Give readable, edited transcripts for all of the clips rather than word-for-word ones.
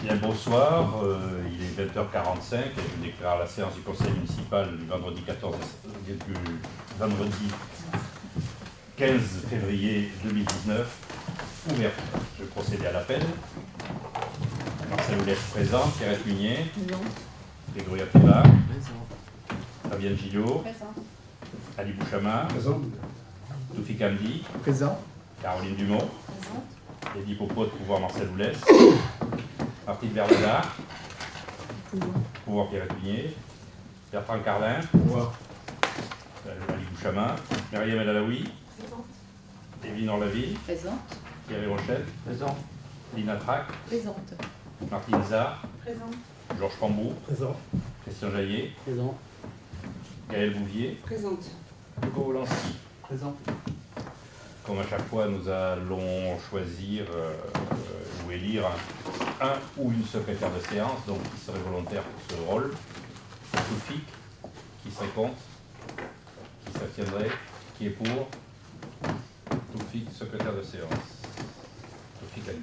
Bien, bonsoir, il est 20h45 et je déclare la séance du conseil municipal du vendredi 15 février 2019 ouverte. Je vais procéder à l'appel. Marcel Oulef présent, Pierrette Munier, Grégory Apila, Fabienne Gillot, Ali Bouchama, Toufik Hamdi, Présent. Caroline Dumont, Eddie Popote, pouvoir Marcel Oulef, Martine Bernada, pouvoir Pierrette Munier, Bertrand Carlin, Pouvoir. Ali Bouchama, Myriam El Alaoui, Evelyne Orlaville, Présente. Thierry Rochette, Présent. Lina Trac, Présente. Martine Zard, Présente. Georges Pambou, Présent. Christian Jaillet, Présent. Gaël Bouvier, Présente. Hugo Wolanski. Présent. Comme à chaque fois, nous allons choisir ou élire un ou une secrétaire de séance, donc qui serait volontaire pour ce rôle. Toufik, qui serait contre, qui s'abstiendrait, qui est pour. Toufik, secrétaire de séance. Toufik Ali.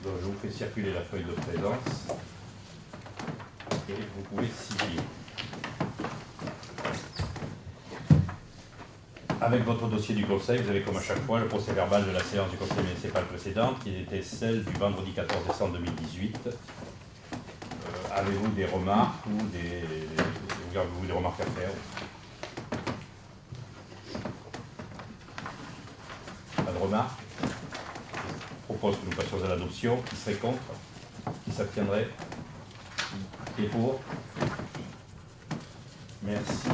Donc je vous fais circuler la feuille de présence et vous pouvez signer. Avec votre dossier du conseil, vous avez comme à chaque fois le procès verbal de la séance du conseil municipal précédente qui était celle du vendredi 14 décembre 2018. Avez-vous des remarques ou avez-vous des remarques à faire? Pas de remarques? Je propose que nous passions à l'adoption. Qui serait contre? Qui s'abstiendrait? Qui est pour? Merci.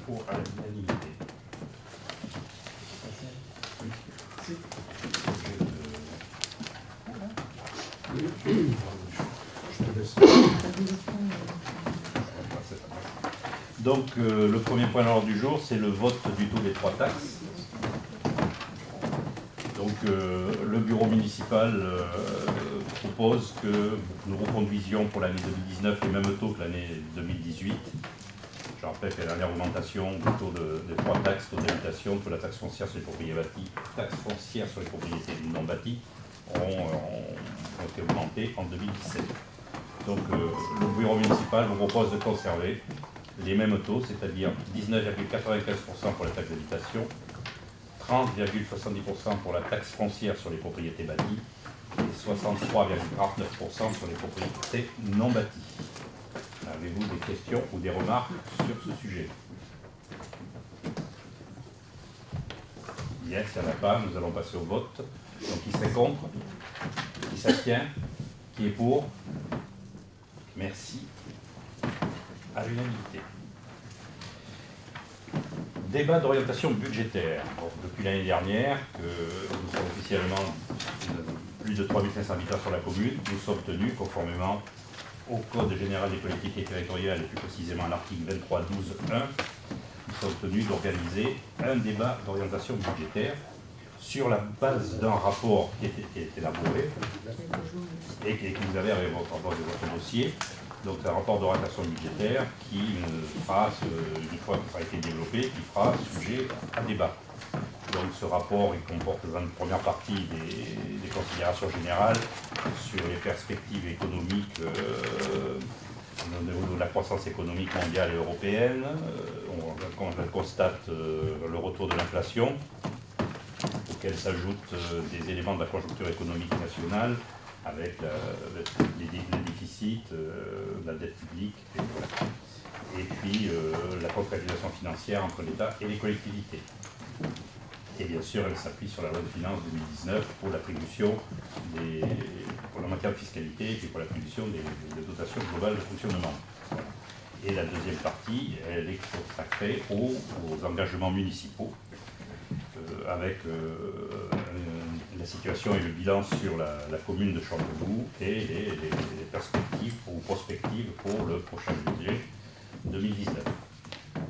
Pour à l'unanimité. Donc le premier point de l'ordre du jour, c'est le vote du taux des 3 taxes. Donc le bureau municipal propose que nous reconduisions pour l'année 2019 les mêmes taux que l'année 2018. Je rappelle qu'il y a la dernière augmentation du taux des 3 taxes, taux d'habitation, taux de la taxe foncière sur les propriétés bâties, taxe foncière sur les propriétés non bâties, ont été augmentés en 2017. Donc le bureau municipal vous propose de conserver les mêmes taux, c'est-à-dire 19,95% pour la taxe d'habitation, 30,70% pour la taxe foncière sur les propriétés bâties et 63,49% sur les propriétés non bâties. Avez-vous des questions ou des remarques sur ce sujet? Bien, s'il n'y en a pas, nous allons passer au vote. Donc, qui serait contre? Qui s'abstient? Qui est pour? Merci. À l'unanimité. Débat d'orientation budgétaire. Bon, depuis l'année dernière, que nous sommes officiellement plus de 3500 habitants sur la commune, nous sommes tenus, conformément au Code général des collectivités territoriales, et plus précisément à l'article 23.12.1, nous sommes tenus d'organiser un débat d'orientation budgétaire sur la base d'un rapport qui est élaboré et que vous avez avec votre dossier. Donc c'est un rapport d'orientation budgétaire qui fera, une fois qu'il aura été développé, qui fera sujet à débat. Donc ce rapport, il comporte dans une première partie des considérations générales sur les perspectives économiques au niveau de la croissance économique mondiale et européenne. On constate le retour de l'inflation, auquel s'ajoutent des éléments de la conjoncture économique nationale, avec les déficits, la dette publique, et puis la concrétisation financière entre l'État et les collectivités. Et bien sûr, elle s'appuie sur la loi de finances 2019 pour l'attribution pour la matière de fiscalité et puis pour l'attribution des dotations globales de fonctionnement. Et la deuxième partie, elle est consacrée aux engagements municipaux, avec la situation et le bilan sur la commune de Chanteloup et les perspectives ou prospectives pour le prochain budget 2019.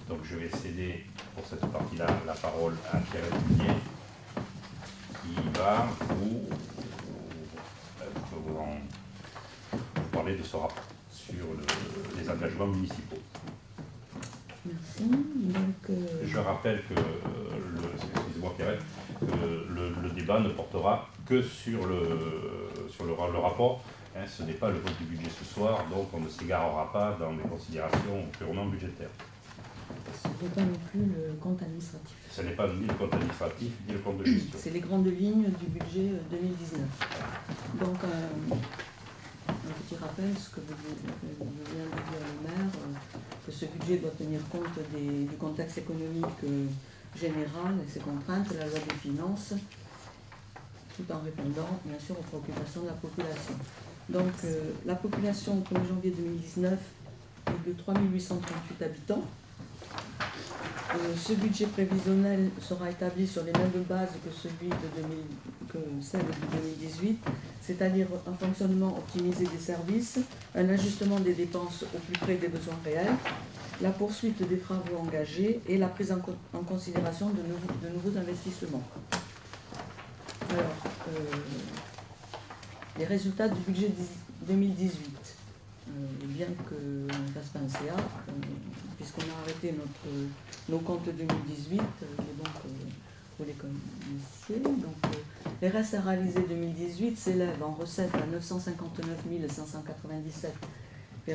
Donc je vais céder pour cette partie-là la parole à Pierrette Munier qui va vous parler de ce rapport sur les engagements municipaux. Merci. Donc, Je rappelle que, excusez-moi Pierrette, que le débat ne portera que sur le rapport. Hein, ce n'est pas le vote du budget ce soir, donc on ne s'égarera pas dans des considérations purement budgétaires. Ce n'est pas non plus le compte administratif. Ce n'est pas ni le compte administratif, ni le compte de gestion. C'est les grandes lignes du budget 2019. Donc, un petit rappel, ce que vient de dire le maire, que ce budget doit tenir compte du contexte économique général et ses contraintes, la loi des finances, tout en répondant bien sûr aux préoccupations de la population. Donc la population au 1er janvier 2019 est de 3 838 habitants. Ce budget prévisionnel sera établi sur les mêmes bases que celle de 2018, c'est-à-dire un fonctionnement optimisé des services, un ajustement des dépenses au plus près des besoins réels, la poursuite des travaux engagés et la prise en considération de nouveaux investissements. Alors, les résultats du budget 2018. Bien qu'on ne fasse pas un CA, puisqu'on a arrêté nos comptes 2018, mais donc vous les connaissez. Donc, les restes à réaliser 2018 s'élèvent en recettes à 959 597,17 €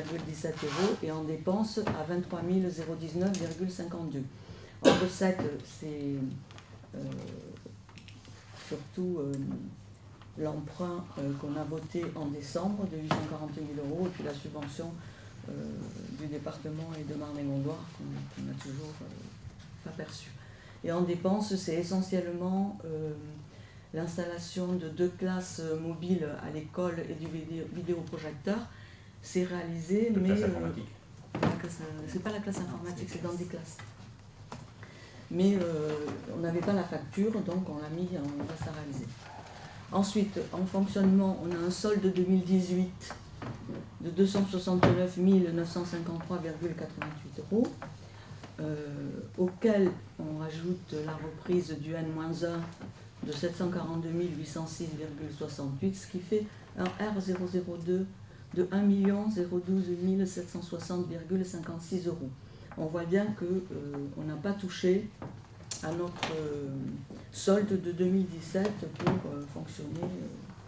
et en dépenses à 23 019,52 €. En recettes, c'est surtout l'emprunt qu'on a voté en décembre de 840 000 € et puis la subvention du département et de Marne-et-Gondoire qu'on n'a toujours pas perçue. Et en dépenses, c'est essentiellement l'installation de 2 classes mobiles à l'école et du vidéoprojecteur. C'est réalisé, mais c'est pas la classe informatique, c'est dans des classes. Mais on n'avait pas la facture, donc on l'a mis en reste à réaliser. Ensuite, en fonctionnement, on a un solde 2018 de 269 953,88 €, auquel on rajoute la reprise du N-1 de 742 806,68, ce qui fait un R002 de 1 012 760,56 €. On voit bien qu'on n'a pas touché à notre solde de 2017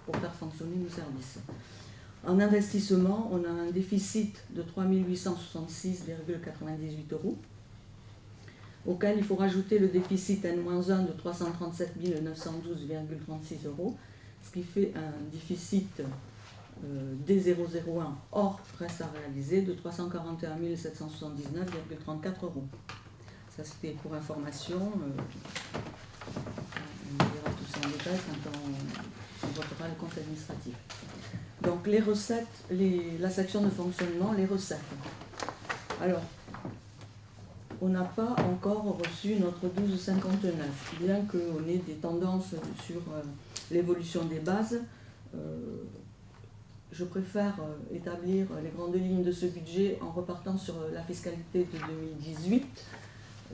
pour faire fonctionner nos services. En investissement, on a un déficit de 3 866,98 €, auquel il faut rajouter le déficit N-1 de 337 912,36 €, ce qui fait un déficit D001 hors reste à réaliser de 341 779,34 €. Ça, c'était pour information. On verra tout ça en détail quand on votera le compte administratif. Donc, les recettes, la section de fonctionnement, les recettes. Alors, on n'a pas encore reçu notre 12,59, bien qu'on ait des tendances sur l'évolution des bases. Je préfère établir les grandes lignes de ce budget en repartant sur la fiscalité de 2018.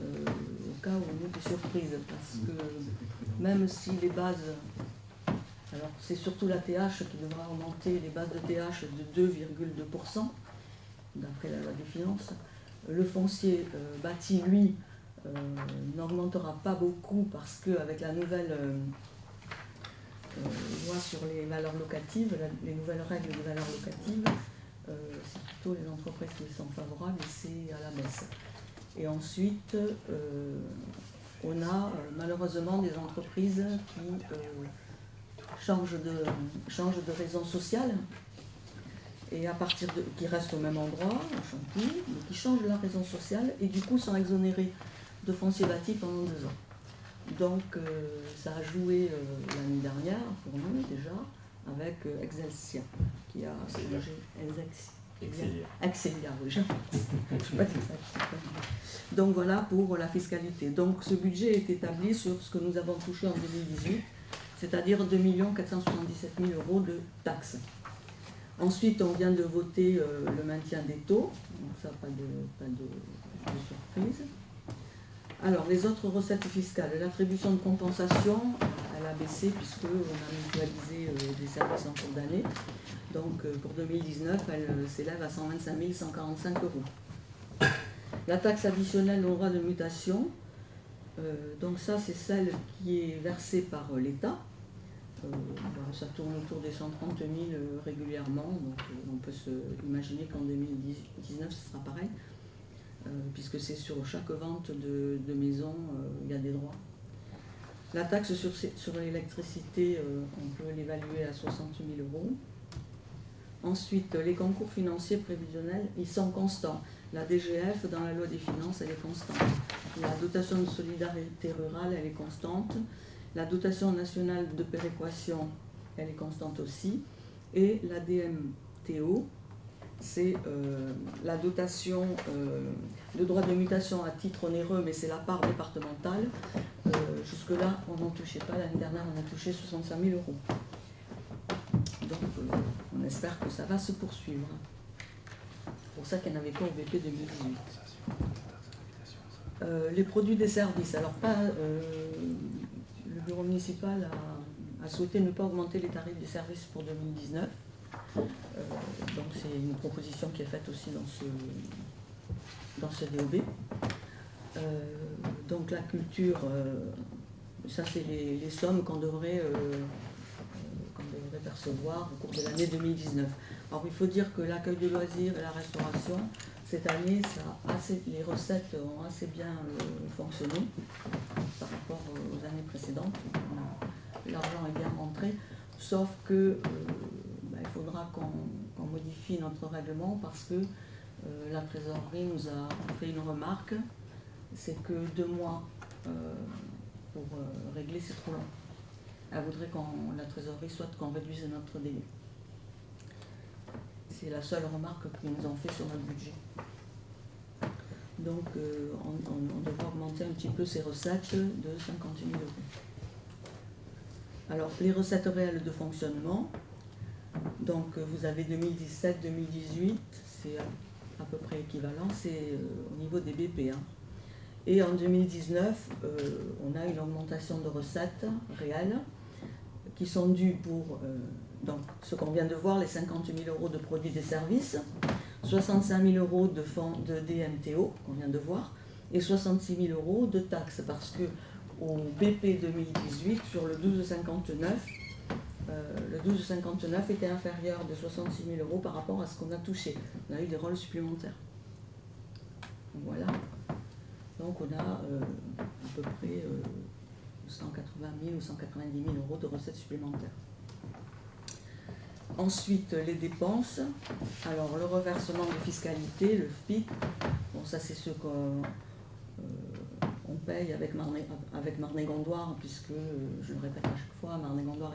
Au cas où on a des surprises, parce que même si les bases, alors c'est surtout la TH qui devra augmenter les bases de TH de 2,2%, d'après la loi des finances, le foncier bâti, lui, n'augmentera pas beaucoup parce qu'avec la nouvelle loi sur les valeurs locatives, les nouvelles règles de valeurs locatives, c'est plutôt les entreprises qui sont favorables et c'est à la baisse. Et ensuite, on a malheureusement des entreprises qui changent de raison sociale et qui restent au même endroit, à Champy, mais qui changent leur raison sociale et du coup sont exonérées de foncier bâti pendant 2 ans. Donc ça a joué l'année dernière pour nous déjà avec Excelsia qui a changé Excelia, oui, je pas dit ça. Donc voilà pour la fiscalité. Donc ce budget est établi sur ce que nous avons touché en 2018, c'est-à-dire 2 477 000 € de taxes. Ensuite, on vient de voter le maintien des taux, donc ça, pas de surprise. Alors, les autres recettes fiscales, l'attribution de compensation, elle a baissé puisqu'on a mutualisé des services en cours d'année. Donc, pour 2019, elle s'élève à 125 145 €. La taxe additionnelle au droit de mutation, Donc ça, c'est celle qui est versée par l'État. Ça tourne autour des 130 000 régulièrement, donc on peut se imaginer qu'en 2019 ce sera pareil, puisque c'est sur chaque vente de maison, il y a des droits. La taxe sur l'électricité, on peut l'évaluer à 60 000 €. Ensuite, les concours financiers prévisionnels, ils sont constants. La DGF, dans la loi des finances, elle est constante. La dotation de solidarité rurale, elle est constante. La dotation nationale de péréquation, elle est constante aussi. Et la DMTO, c'est la dotation de droit de mutation à titre onéreux, mais c'est la part départementale. Jusque-là, on n'en touchait pas. L'année dernière, on a touché 65 000 €. Donc, on espère que ça va se poursuivre. C'est pour ça qu'il n'y en avait pas au BP 2018. Les produits des services. Alors, le bureau municipal a souhaité ne pas augmenter les tarifs des services pour 2019. Donc, c'est une proposition qui est faite aussi dans ce DOB. Donc, la culture, ça, c'est les sommes qu'on devrait percevoir au cours de l'année 2019. Alors il faut dire que l'accueil de loisirs et la restauration, cette année, les recettes ont assez bien fonctionné par rapport aux années précédentes. L'argent est bien rentré, sauf que il faudra qu'on modifie notre règlement parce que la trésorerie nous a fait une remarque, c'est que 2 mois pour régler, c'est trop long. Elle voudrait la trésorerie soit qu'on réduise notre délai. C'est la seule remarque qu'ils nous ont fait sur notre budget. Donc on devra augmenter un petit peu ces recettes de 58 000 €. Alors les recettes réelles de fonctionnement, donc vous avez 2017-2018, c'est à peu près équivalent, c'est au niveau des BP. Et en 2019, on a une augmentation de recettes réelles qui sont dues pour donc, ce qu'on vient de voir, les 58 000 € de produits et services, 65 000 € de fonds de DMTO, qu'on vient de voir, et 66 000 € de taxes, parce que au BP 2018, sur le 12,59, le 12,59 était inférieur de 66 000 € par rapport à ce qu'on a touché. On a eu des rôles supplémentaires. Donc, voilà. Donc on a à peu près 180 000 ou 190 000 € de recettes supplémentaires. Ensuite, les dépenses. Alors, le reversement de fiscalité, le FPIC, bon, ça c'est ce qu'on paye avec Marne-et-Gondoire, puisque, je le répète à chaque fois, Marne-et-Gondoire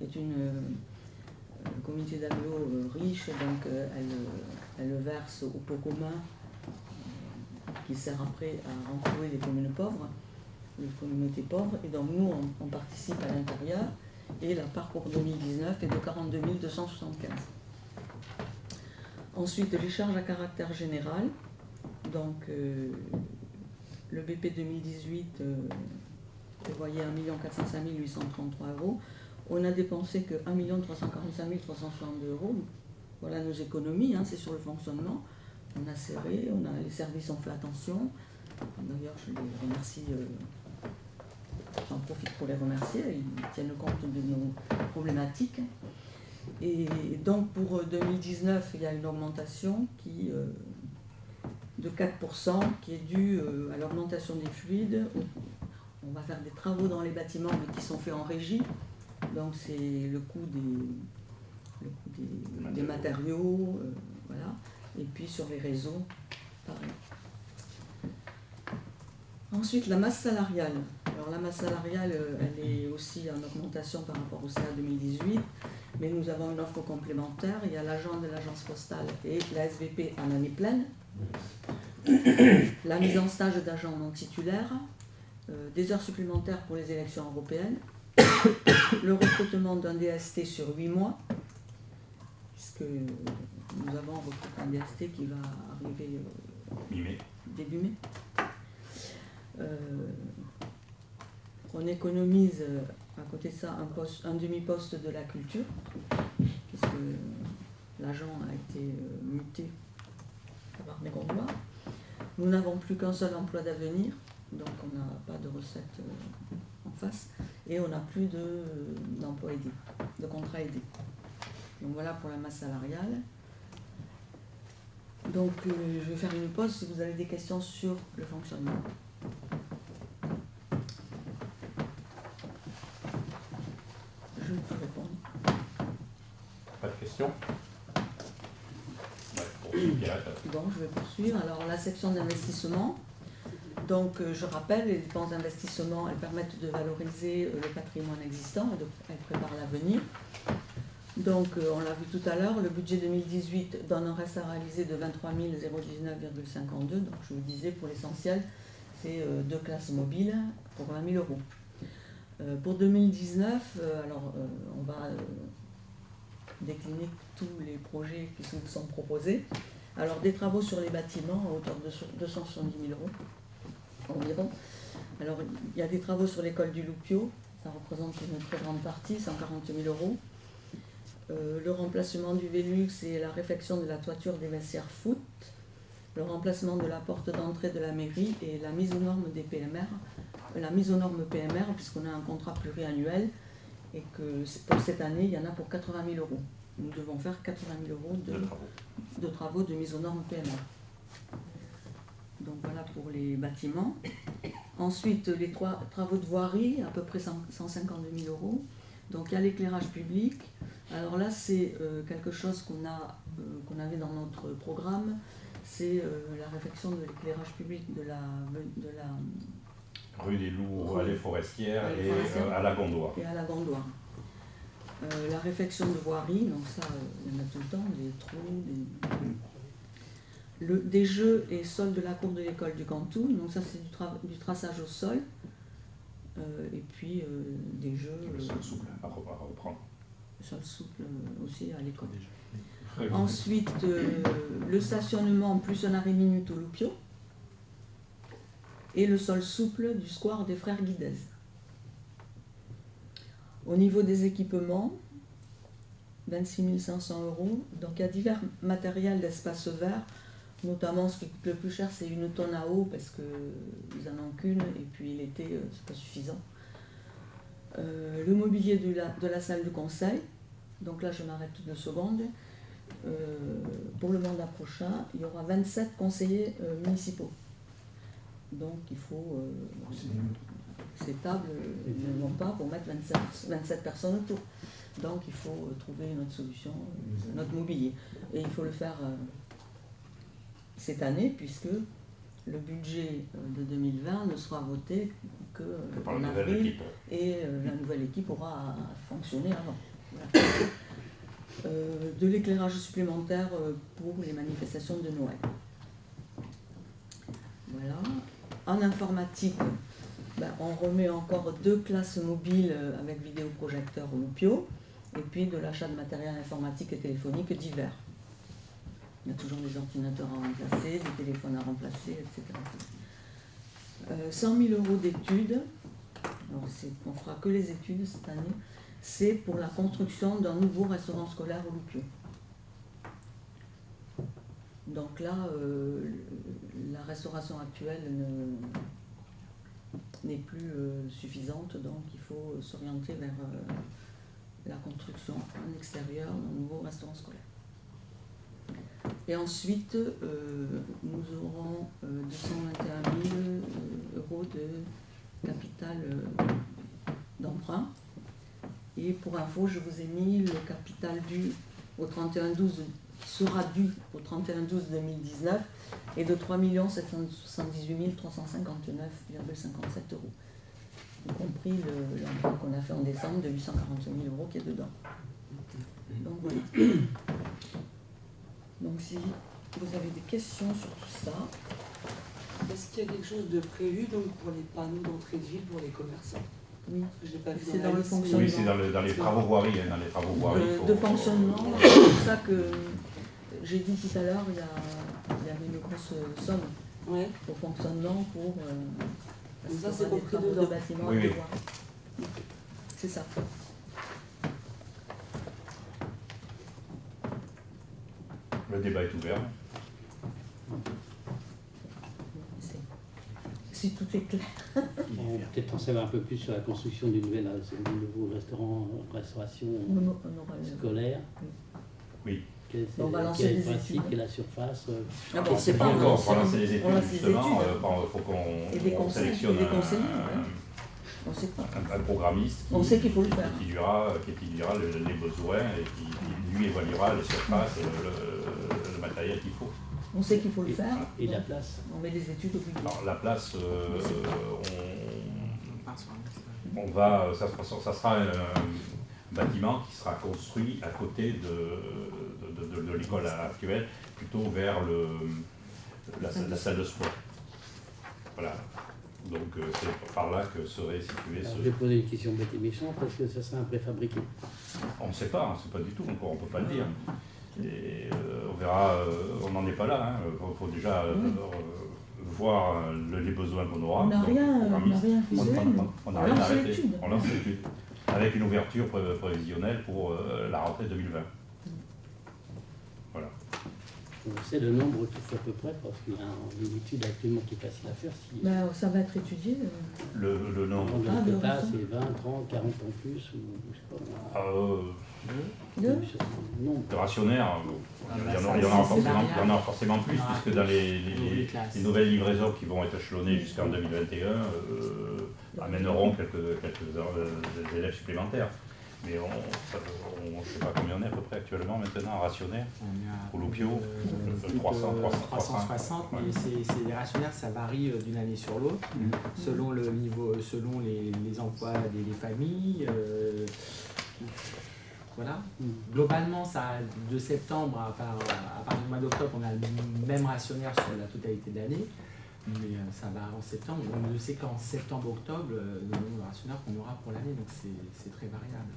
est une communauté d'agglo riche, donc elle le verse au pot commun, qui sert après à renflouer les communes pauvres, les communautés pauvres, et donc nous on participe à l'intérieur, et la part pour 2019 est de 42 275. Ensuite, les charges à caractère général, donc le BP 2018 prévoyait 1 405 833 €, on a dépensé que 1 345 362 €, voilà nos économies, c'est sur le fonctionnement. On a serré, les services ont fait attention. D'ailleurs, je les remercie, j'en profite pour les remercier, ils tiennent compte de nos problématiques. Et donc pour 2019, il y a une augmentation de 4% qui est due à l'augmentation des fluides. On va faire des travaux dans les bâtiments mais qui sont faits en régie. Donc c'est le coût des matériaux, voilà. Et puis sur les réseaux, pareil. Ensuite, la masse salariale. Alors la masse salariale, elle est aussi en augmentation par rapport au CA 2018, mais nous avons une offre complémentaire. Il y a l'agent de l'agence postale et la SVP en année pleine. La mise en stage d'agents non titulaires, des heures supplémentaires pour les élections européennes, le recrutement d'un DST sur 8 mois, puisque nous avons recruté un DST qui va arriver début mai. On économise à côté de ça un demi-poste de la culture, puisque l'agent a été muté par Marne-et-Gondoire. Nous n'avons plus qu'un seul emploi d'avenir, donc on n'a pas de recettes en face, et on n'a plus d'emploi aidé, de contrat aidé. Donc voilà pour la masse salariale. Donc je vais faire une pause si vous avez des questions sur le fonctionnement. Je peux répondre. Pas de questions? Ouais, poursuivre, Pierrette. Bon, je vais poursuivre. Alors la section d'investissement. Donc je rappelle, les dépenses d'investissement, elles permettent de valoriser le patrimoine existant et elles préparent l'avenir. Donc on l'a vu tout à l'heure, le budget 2018 donne un reste à réaliser de 23 019,52. Donc je vous disais, pour l'essentiel, c'est 2 classes mobiles pour 20 000 euros. Pour 2019, on va décliner tous les projets qui sont proposés. Alors des travaux sur les bâtiments à hauteur de 270 000 euros environ. Alors il y a des travaux sur l'école du Loupio, ça représente une très grande partie, 140 000 euros. Le remplacement du Velux et la réfection de la toiture des vestiaires foot, le remplacement de la porte d'entrée de la mairie et la mise aux normes des PMR, la mise aux normes PMR puisqu'on a un contrat pluriannuel et que pour cette année il y en a pour 80 000 euros. Nous devons faire 80 000 euros de travaux de mise aux normes PMR. Donc voilà pour les bâtiments. Ensuite les travaux de voirie, à peu près 152 000 euros. Donc il y a l'éclairage public. Alors là c'est quelque chose qu'on avait dans notre programme, c'est la réfection de l'éclairage public de la rue des Loups, allée Forestière et à la Gondoire. Et à la Gondoire. La réfection de voirie, donc ça il y en a tout le temps, des trous, des jeux et sols de la cour de l'école du Cantou, donc ça c'est du traçage au sol. Et puis des jeux. Le sol souple à reprendre. Le sol souple aussi à l'école. Ensuite, le stationnement plus un arrêt minute au Loupio. Et le sol souple du square des Frères Guidez. Au niveau des équipements, 26 500 euros. Donc il y a divers matériels d'espace vert. Notamment, ce qui coûte le plus cher, c'est une tonne à eau, parce qu'ils n'en ont qu'une, et puis l'été, c'est pas suffisant. Le mobilier de la salle de conseil, donc là je m'arrête 2 secondes. Pour le mandat prochain, il y aura 27 conseillers municipaux. Donc il faut... ces tables ne vont pas pour mettre 27 personnes autour. Donc il faut trouver une autre solution, notre mobilier. Et il faut le faire... cette année, puisque le budget de 2020 ne sera voté qu'en avril et la nouvelle équipe aura fonctionné avant. Voilà. De l'éclairage supplémentaire pour les manifestations de Noël. Voilà. En informatique, on remet encore 2 classes mobiles avec vidéoprojecteur au Loupio et puis de l'achat de matériel informatique et téléphonique divers. Il y a toujours des ordinateurs à remplacer, des téléphones à remplacer, etc. 100 000 euros d'études, on ne fera que les études cette année, c'est pour la construction d'un nouveau restaurant scolaire au Loupio. Donc là, la restauration actuelle n'est plus suffisante, donc il faut s'orienter vers la construction en extérieur d'un nouveau restaurant scolaire. Et ensuite, nous aurons 221 000 euros de capital d'emprunt. Et pour info, je vous ai mis le capital dû au 31/12, qui sera dû au 31/12/2019, et de 3 778 359,57 euros. Y compris l'emprunt qu'on a fait en décembre de 840 000 euros qui est dedans. Donc voilà. Donc si vous avez des questions sur tout ça. Est-ce qu'il y a quelque chose de prévu donc, pour les panneaux d'entrée de ville pour les commerçants? Oui, je l'ai pas vu c'est dans le fonctionnement. Oui, c'est dans les travaux voirie. Dans les travaux voirie de fonctionnement, c'est pour ça que j'ai dit tout à l'heure, il y avait une grosse somme au fonctionnement pour ça, c'est des travaux de bâtiments. Oui. C'est ça. Le débat est ouvert. Si si tout est clair. On va peut-être en savoir un peu plus sur la construction du nouveau restauration On aura scolaire. Oui. Quel est On va lancer le des principe, études. quelle est la surface Ah bon, On c'est sait pas pas encore, encore, pour lancer les on études, lance les justement, études. il faut Et des qu'on conseils, sélectionne et des conseillers, ouais. On sait pas. un programmiste On sait qu'il faut le faire. qui étudiera les besoins et qui lui évaluera les surfaces et le matériel qu'il faut. On sait qu'il faut le faire. et la place. On met les études au budget. Alors la place, on va, ça sera un bâtiment qui sera construit à côté de l'école actuelle, plutôt vers la salle de sport. Voilà. Donc c'est par là que serait situé Alors, ce... je vais poser une question bête et méchante parce que ça sera un préfabriqué. On ne sait pas du tout, on ne peut pas le dire. Et on verra, on n'en est pas là. Il faut déjà voir les besoins qu'on aura. On n'a Donc, rien on visuel. on n'a rien lance arrêté. l'étude. On lance l'étude. Avec une ouverture prévisionnelle pour la rentrée 2020. Voilà. On sait le nombre qu'il faut à peu près parce qu'il y a une étude actuellement qui est facile à faire. Si Ben, ça va être étudié. Le nombre. le le quota, restaurant. c'est 20, 30, 40 en plus, ou je sais pas. Deux. Non. de rationnaires, il y en a forcément plus, puisque dans les nouvelles livraisons qui vont être échelonnées jusqu'en 2021 amèneront quelques élèves supplémentaires. Mais on ne sait pas combien on est à peu près actuellement maintenant en rationnaires. Pour l'Oupio, 360, mais les rationnaires, ça varie d'une année sur l'autre, selon le niveau, selon les emplois des familles. Voilà. Globalement, ça, de septembre à partir du mois d'octobre, on a le même rationnaire sur la totalité de l'année, mais ça va en septembre. On ne sait qu'en septembre-octobre le nombre de rationnaires qu'on aura pour l'année, donc c'est très variable.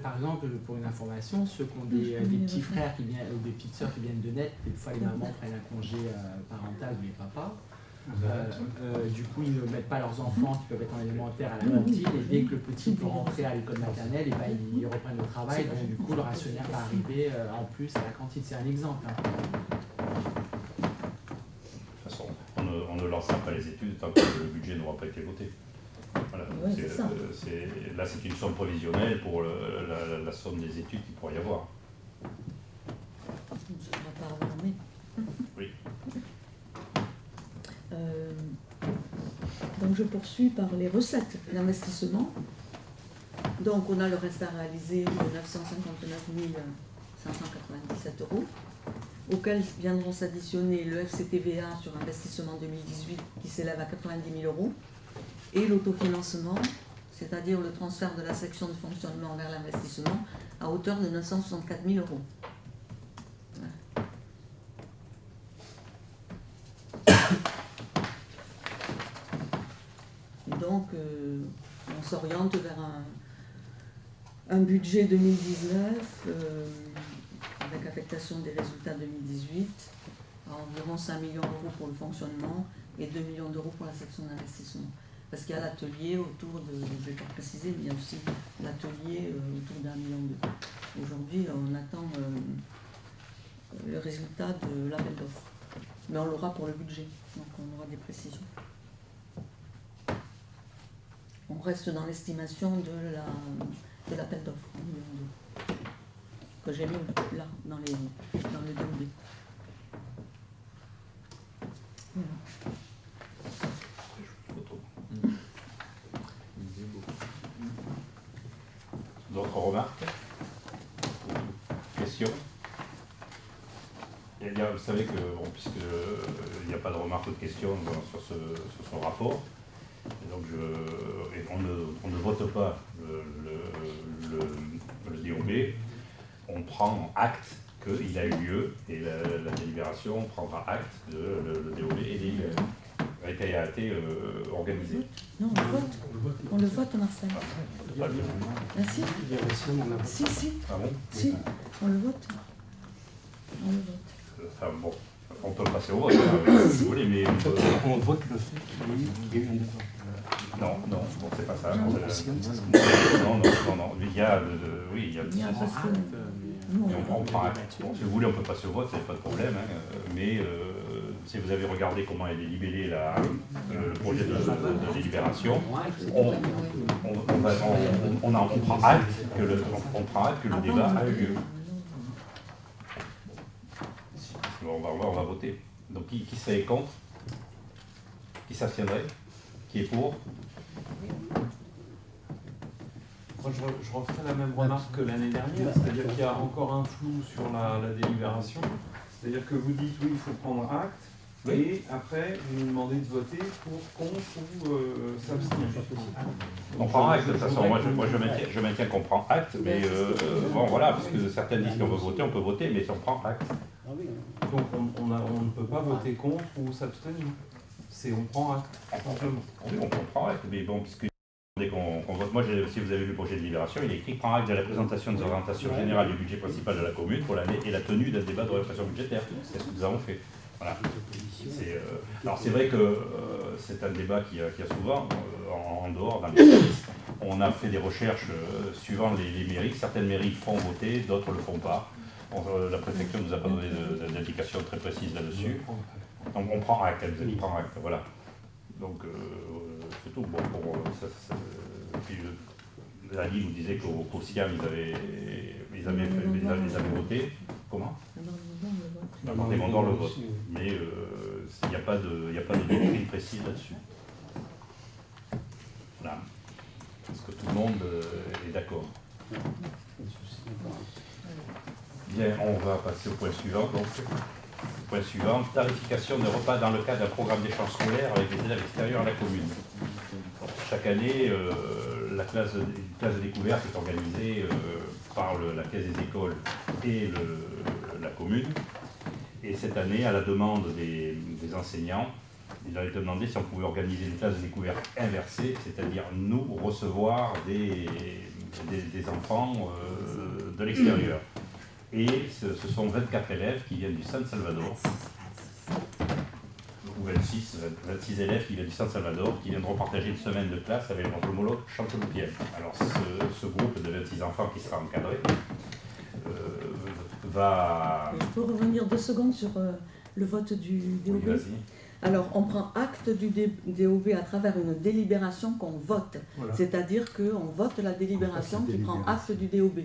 Par exemple, pour une information, ceux qui ont des petits frères qui viennent, ou des petites sœurs qui viennent de naître, des fois les mamans prennent un congé parental, mais papa. Du coup, ils ne mettent pas leurs enfants qui peuvent être en élémentaire à la cantine, et dès que le petit peut rentrer à l'école maternelle, et ben, ils reprennent le travail, donc du coup le rationnaire va arriver en plus à la cantine. C'est un exemple. De toute façon, on ne lancera pas les études tant que le budget n'aura pas été voté. Voilà. Ouais, c'est ça. Là, c'est une somme provisionnelle pour la somme des études qu'il pourrait y avoir. On ne sera pas avant mai. Oui. Donc je poursuis par les recettes d'investissement. Donc on a le reste à réaliser de 959 597 €, auxquels viendront s'additionner le FCTVA sur investissement 2018 qui s'élève à 90 000 €, et l'autofinancement, c'est-à-dire le transfert de la section de fonctionnement vers l'investissement à hauteur de 964 000 €. Donc, on s'oriente vers un budget 2019 avec affectation des résultats 2018 à environ 5 millions d'euros pour le fonctionnement et 2 millions d'euros pour la section d'investissement. Parce qu'il y a l'atelier autour de, je ne vais pas préciser, mais il y a aussi l'atelier autour d'1 million d'euros. Aujourd'hui, on attend le résultat de l'appel d'offres. Mais on l'aura pour le budget, donc on aura des précisions. On reste dans l'estimation de l'appel d'offres, que j'ai mis là, dans le 2D. Voilà. D'autres remarques? Questions? Vous savez que, bon, puisqu'il n'y a pas de remarques ou de questions sur ce rapport, et donc on ne vote pas le DOB, on prend acte qu'il a eu lieu, et la délibération prendra acte de le DOB et qu'il a été organisé. Non, on le vote. On le vote, Marcel. Pas le- Ah si, si, Ah bon? si, on le vote. On le vote. Enfin bon, on peut le passer au vote, hein, si vous voulez, mais On vote le fait qu'il y a eu un débat. non, bon, c'est pas ça. Non. Non, il y a, oui, il y a. Il y a un Prend parce que- acte, Nous, Et on prend acte. Bon, si vous voulez, on peut passer au vote, c'est pas de problème, hein, mais si vous avez regardé comment elle est libellée le projet de délibération, on prend acte que le débat a eu lieu. On va voter. Donc qui serait contre? Qui s'abstiendrait? Qui est pour? Moi, je referai la même remarque que l'année dernière, c'est-à-dire qu'il y a encore un flou sur la délibération. C'est-à-dire que vous dites oui, il faut prendre acte, et après vous nous demandez de voter pour, contre ou s'abstenir. On prend acte, de toute façon, moi je maintiens qu'on prend acte, mais bon voilà, parce que certains disent qu'on veut voter, on peut voter, mais si on prend acte. Donc on ne peut pas voter contre ou s'abstenir. On prend acte, simplement. Oui, on prend acte, mais bon, puisque dès qu'on vote, moi si vous avez vu le projet de délibération, il est écrit prend acte de la présentation des orientations générales du budget principal de la commune pour l'année et la tenue d'un débat d'orientation budgétaire. C'est ce que nous avons fait. Voilà. Alors c'est vrai que c'est un débat qui a souvent en dehors dans les services. On a fait des recherches suivant les mairies. Certaines mairies font voter, d'autres ne le font pas. La préfecture ne nous a pas donné d'indications très précises là-dessus. Donc on prend acte, elle nous a dit prend acte, voilà. Donc c'est tout. Bon, puis Ali nous disait qu'au SIAM ils avaient voté. Comment? Dans les mandats, le vote. Mais il n'y a pas de doctrine précise là-dessus. Voilà. Est-ce que tout le monde est d'accord? Bien, on va passer au point suivant. Donc, point suivant, tarification des repas dans le cadre d'un programme d'échange scolaire avec des élèves extérieurs à la commune. Chaque année, la classe de découverte est organisée par la Caisse des écoles et la commune. Et cette année, à la demande des enseignants, ils avaient demandé si on pouvait organiser une classe de découverte inversée, c'est-à-dire nous recevoir des enfants de l'extérieur. Et ce sont 24 élèves qui viennent du San Salvador, ou 26 élèves qui viennent du San Salvador, qui viendront partager une semaine de classe avec notre homologue chanteloupienne. Alors ce groupe de 26 enfants qui sera encadré va... Je peux revenir 2 secondes sur le vote du DOB? Oui, alors, on prend acte du DOB à travers une délibération qu'on vote. Voilà. C'est-à-dire qu'on vote la délibération qui prend acte du DOB.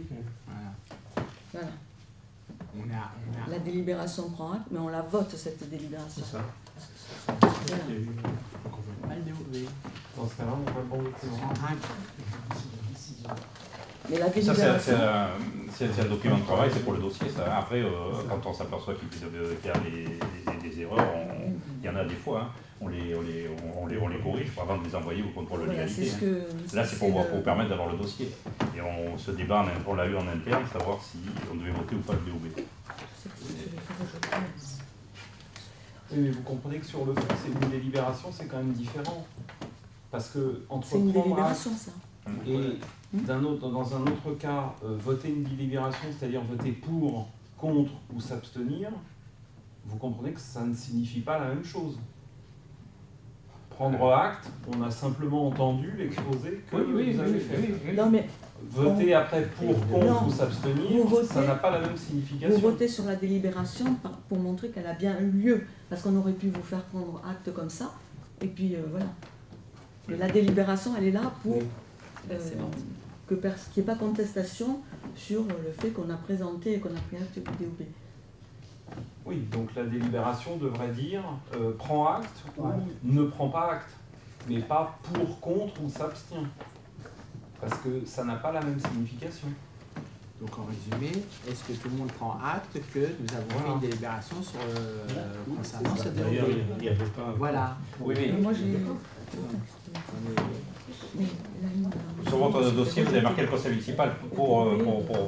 Voilà. La délibération prend acte, mais on la vote, cette délibération. C'est ça. Voilà. Dans ce cas-là, on va le voter. Mais la délibération... C'est un document de travail, c'est pour le dossier. Ça. Après, quand on s'aperçoit qu'il y a des erreurs, il y en a des fois, hein, on les corrige avant de les envoyer au contrôle de légalité. Là, c'est pour permettre d'avoir le dossier. Et on se débat, on l'a eu en interne, savoir si on devait voter ou pas le DOB. Oui, mais vous comprenez que sur le fond, c'est une délibération, c'est quand même différent. Parce que entre c'est une délibération, ça. Et dans un autre cas, voter une délibération, c'est-à-dire voter pour, contre ou s'abstenir, vous comprenez que ça ne signifie pas la même chose. Prendre acte, on a simplement entendu l'exposé que vous avez fait. Oui. Non, mais voter après pour, contre ou s'abstenir, ça n'a pas la même signification. Vous votez sur la délibération pour montrer qu'elle a bien eu lieu, parce qu'on aurait pu vous faire prendre acte comme ça, et puis voilà. Mais la délibération, elle est là pour qu'il n'y ait pas contestation sur le fait qu'on a présenté et qu'on a pris acte du DOB. Oui, donc la délibération devrait dire prend acte ou ne prend pas acte, mais pas pour, contre ou s'abstient. Parce que ça n'a pas la même signification. Donc en résumé, est-ce que tout le monde prend acte que nous avons fait une délibération sur concernant cette D'ailleurs, il n'y avait pas... Voilà. Oui, mais moi j'ai... Sur votre dossier, vous avez marqué le conseil municipal pour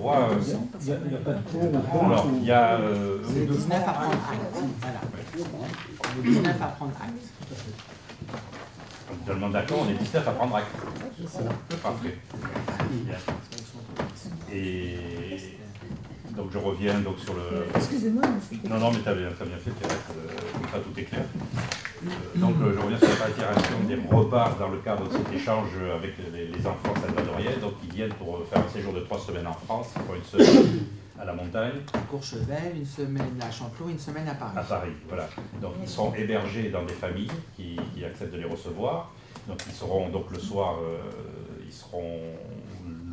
voir... Il n'y a pas de pour. Alors, il y a... c'est 19 à prendre acte. Voilà. On est 19 à prendre acte. Totalement d'accord, on est 19 à prendre acte. Parfait. Bien. Et donc je reviens donc sur le... Excusez-moi. Non, mais tu as bien fait, comme ça tout est clair. Donc je reviens sur la réitération des repas dans le cadre de cet échange avec les enfants salvadoriens. matériel, donc ils viennent pour faire un séjour de 3 semaines en France, ils font une semaine à la montagne, À Courchevel, une semaine à Chanteloup, une semaine à Paris. à Paris, voilà. Donc ils sont hébergés dans des familles qui acceptent de les recevoir. Donc ils seront donc le soir, ils seront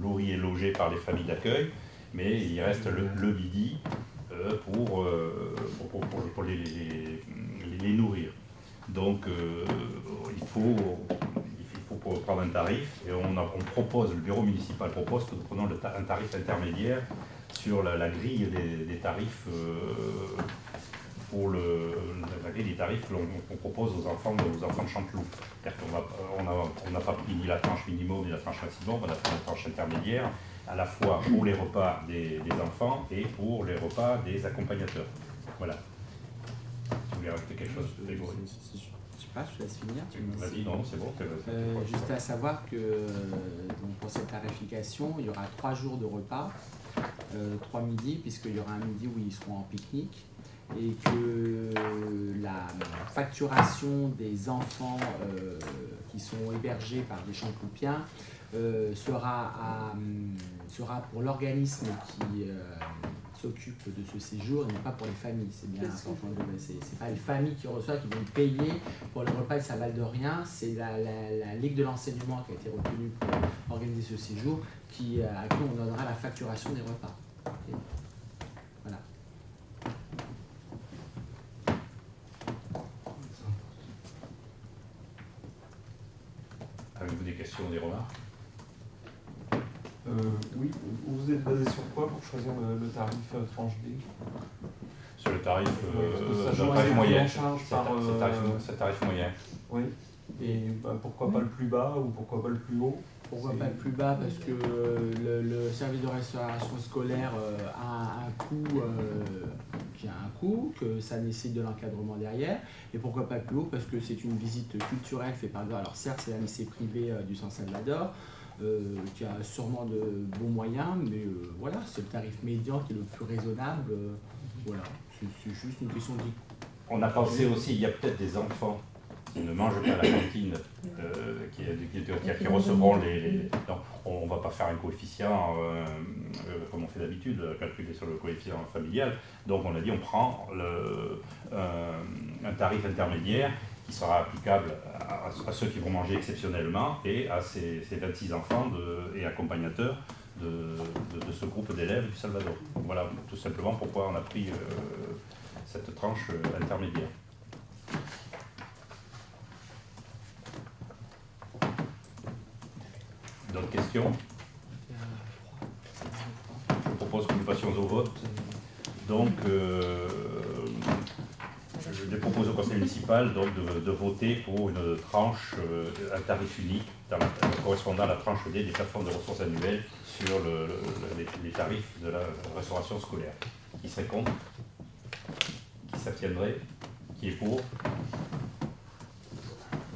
nourris et logés par les familles d'accueil, mais il reste le midi pour les nourrir. Donc il faut prendre un tarif et on propose, le bureau municipal propose que nous prenons un tarif intermédiaire sur la grille des tarifs pour la grille des tarifs qu'on propose aux enfants de Chanteloup. C'est-à-dire qu'on n'a pas pris ni la tranche minimum ni la tranche maximum, on a pris la tranche intermédiaire à la fois pour les repas des enfants et pour les repas des accompagnateurs. Voilà. Tu voulais rajouter quelque chose, Grégory? Je sais pas, je te laisse finir. Vas-y, non, c'est bon. Juste à savoir que donc pour cette tarification, il y aura 3 jours de repas, 3 midis, puisqu'il y aura un midi où ils seront en pique-nique, et que la facturation des enfants qui sont hébergés par des Chanteloupiens sera pour l'organisme qui s'occupe de ce séjour et non pas pour les familles. C'est bien important. C'est pas les familles qui reçoivent qui vont payer pour le repas de sa Val de rien. C'est la Ligue de l'enseignement qui a été retenue pour organiser ce séjour à qui on donnera la facturation des repas. Okay. Voilà. Avez-vous des questions, des remarques? Oui, vous êtes basé sur quoi pour choisir le tarif tranche D? Sur le tarif, moyen. C'est tarif moyen. Oui. Et pourquoi pas le plus bas ou pourquoi pas le plus haut? Pourquoi pas le plus bas? Parce que le service de restauration scolaire a un coût qui a un coût, que ça nécessite de l'encadrement derrière. Et pourquoi pas le plus haut? Parce que c'est une visite culturelle faite par... Alors certes, c'est un lycée privé du Saint-Salvador, qui a sûrement de bons moyens, mais voilà, c'est le tarif médian qui est le plus raisonnable. Voilà, c'est juste une question de... On a pensé aussi, il y a peut-être des enfants qui ne mangent pas à la cantine, qui recevront les... Non, on ne va pas faire un coefficient comme on fait d'habitude, calculer sur le coefficient familial. Donc on a dit on prend un tarif intermédiaire qui sera applicable à ceux qui vont manger exceptionnellement et à ces 26 enfants et accompagnateurs de ce groupe d'élèves du Salvador. Voilà tout simplement pourquoi on a pris cette tranche intermédiaire. D'autres questions? Je propose que nous passions au vote. Donc, je propose au conseil municipal donc, de voter pour une tranche, un tarif unique correspondant à la tranche D des plateformes de ressources annuelles sur les tarifs de la restauration scolaire. Qui serait contre? Qui s'abstiendrait? Qui est pour?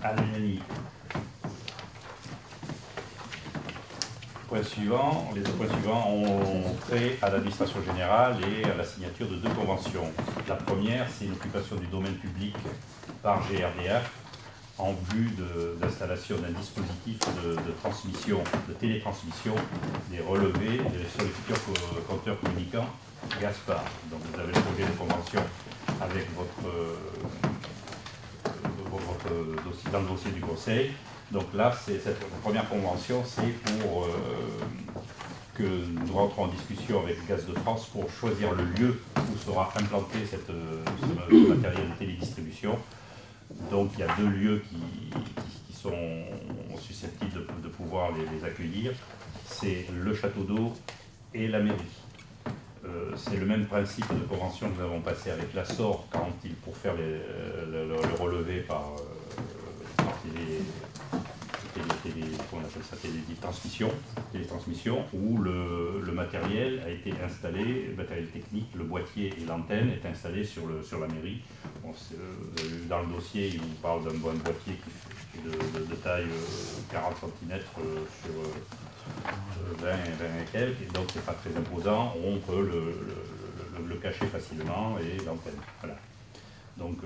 À l'unanimité. Les deux points suivants ont trait à l'administration générale et à la signature de 2 conventions. La première, c'est l'occupation du domaine public par GRDF en vue d'installation d'un dispositif de transmission, de télétransmission des relevés sur les futurs compteurs communicants Gaspard. Donc vous avez le projet de convention avec votre dossier, dans le dossier du conseil. Donc là, cette première convention, c'est pour que nous rentrons en discussion avec Gaz de France pour choisir le lieu où sera implanté ce matériel de télédistribution. Donc il y a 2 lieux qui sont susceptibles de pouvoir les accueillir. C'est le château d'eau et la mairie. C'est le même principe de convention que nous avons passé avec la SOR pour faire le relevé par télétransmission, où le matériel a été installé, le matériel technique, le boîtier et l'antenne est installé sur la mairie. Bon, dans le dossier, il vous parle d'un boîtier qui est de taille 40 cm sur 20 et quelques, et donc c'est pas très imposant, on peut le cacher facilement et l'antenne. Voilà. Donc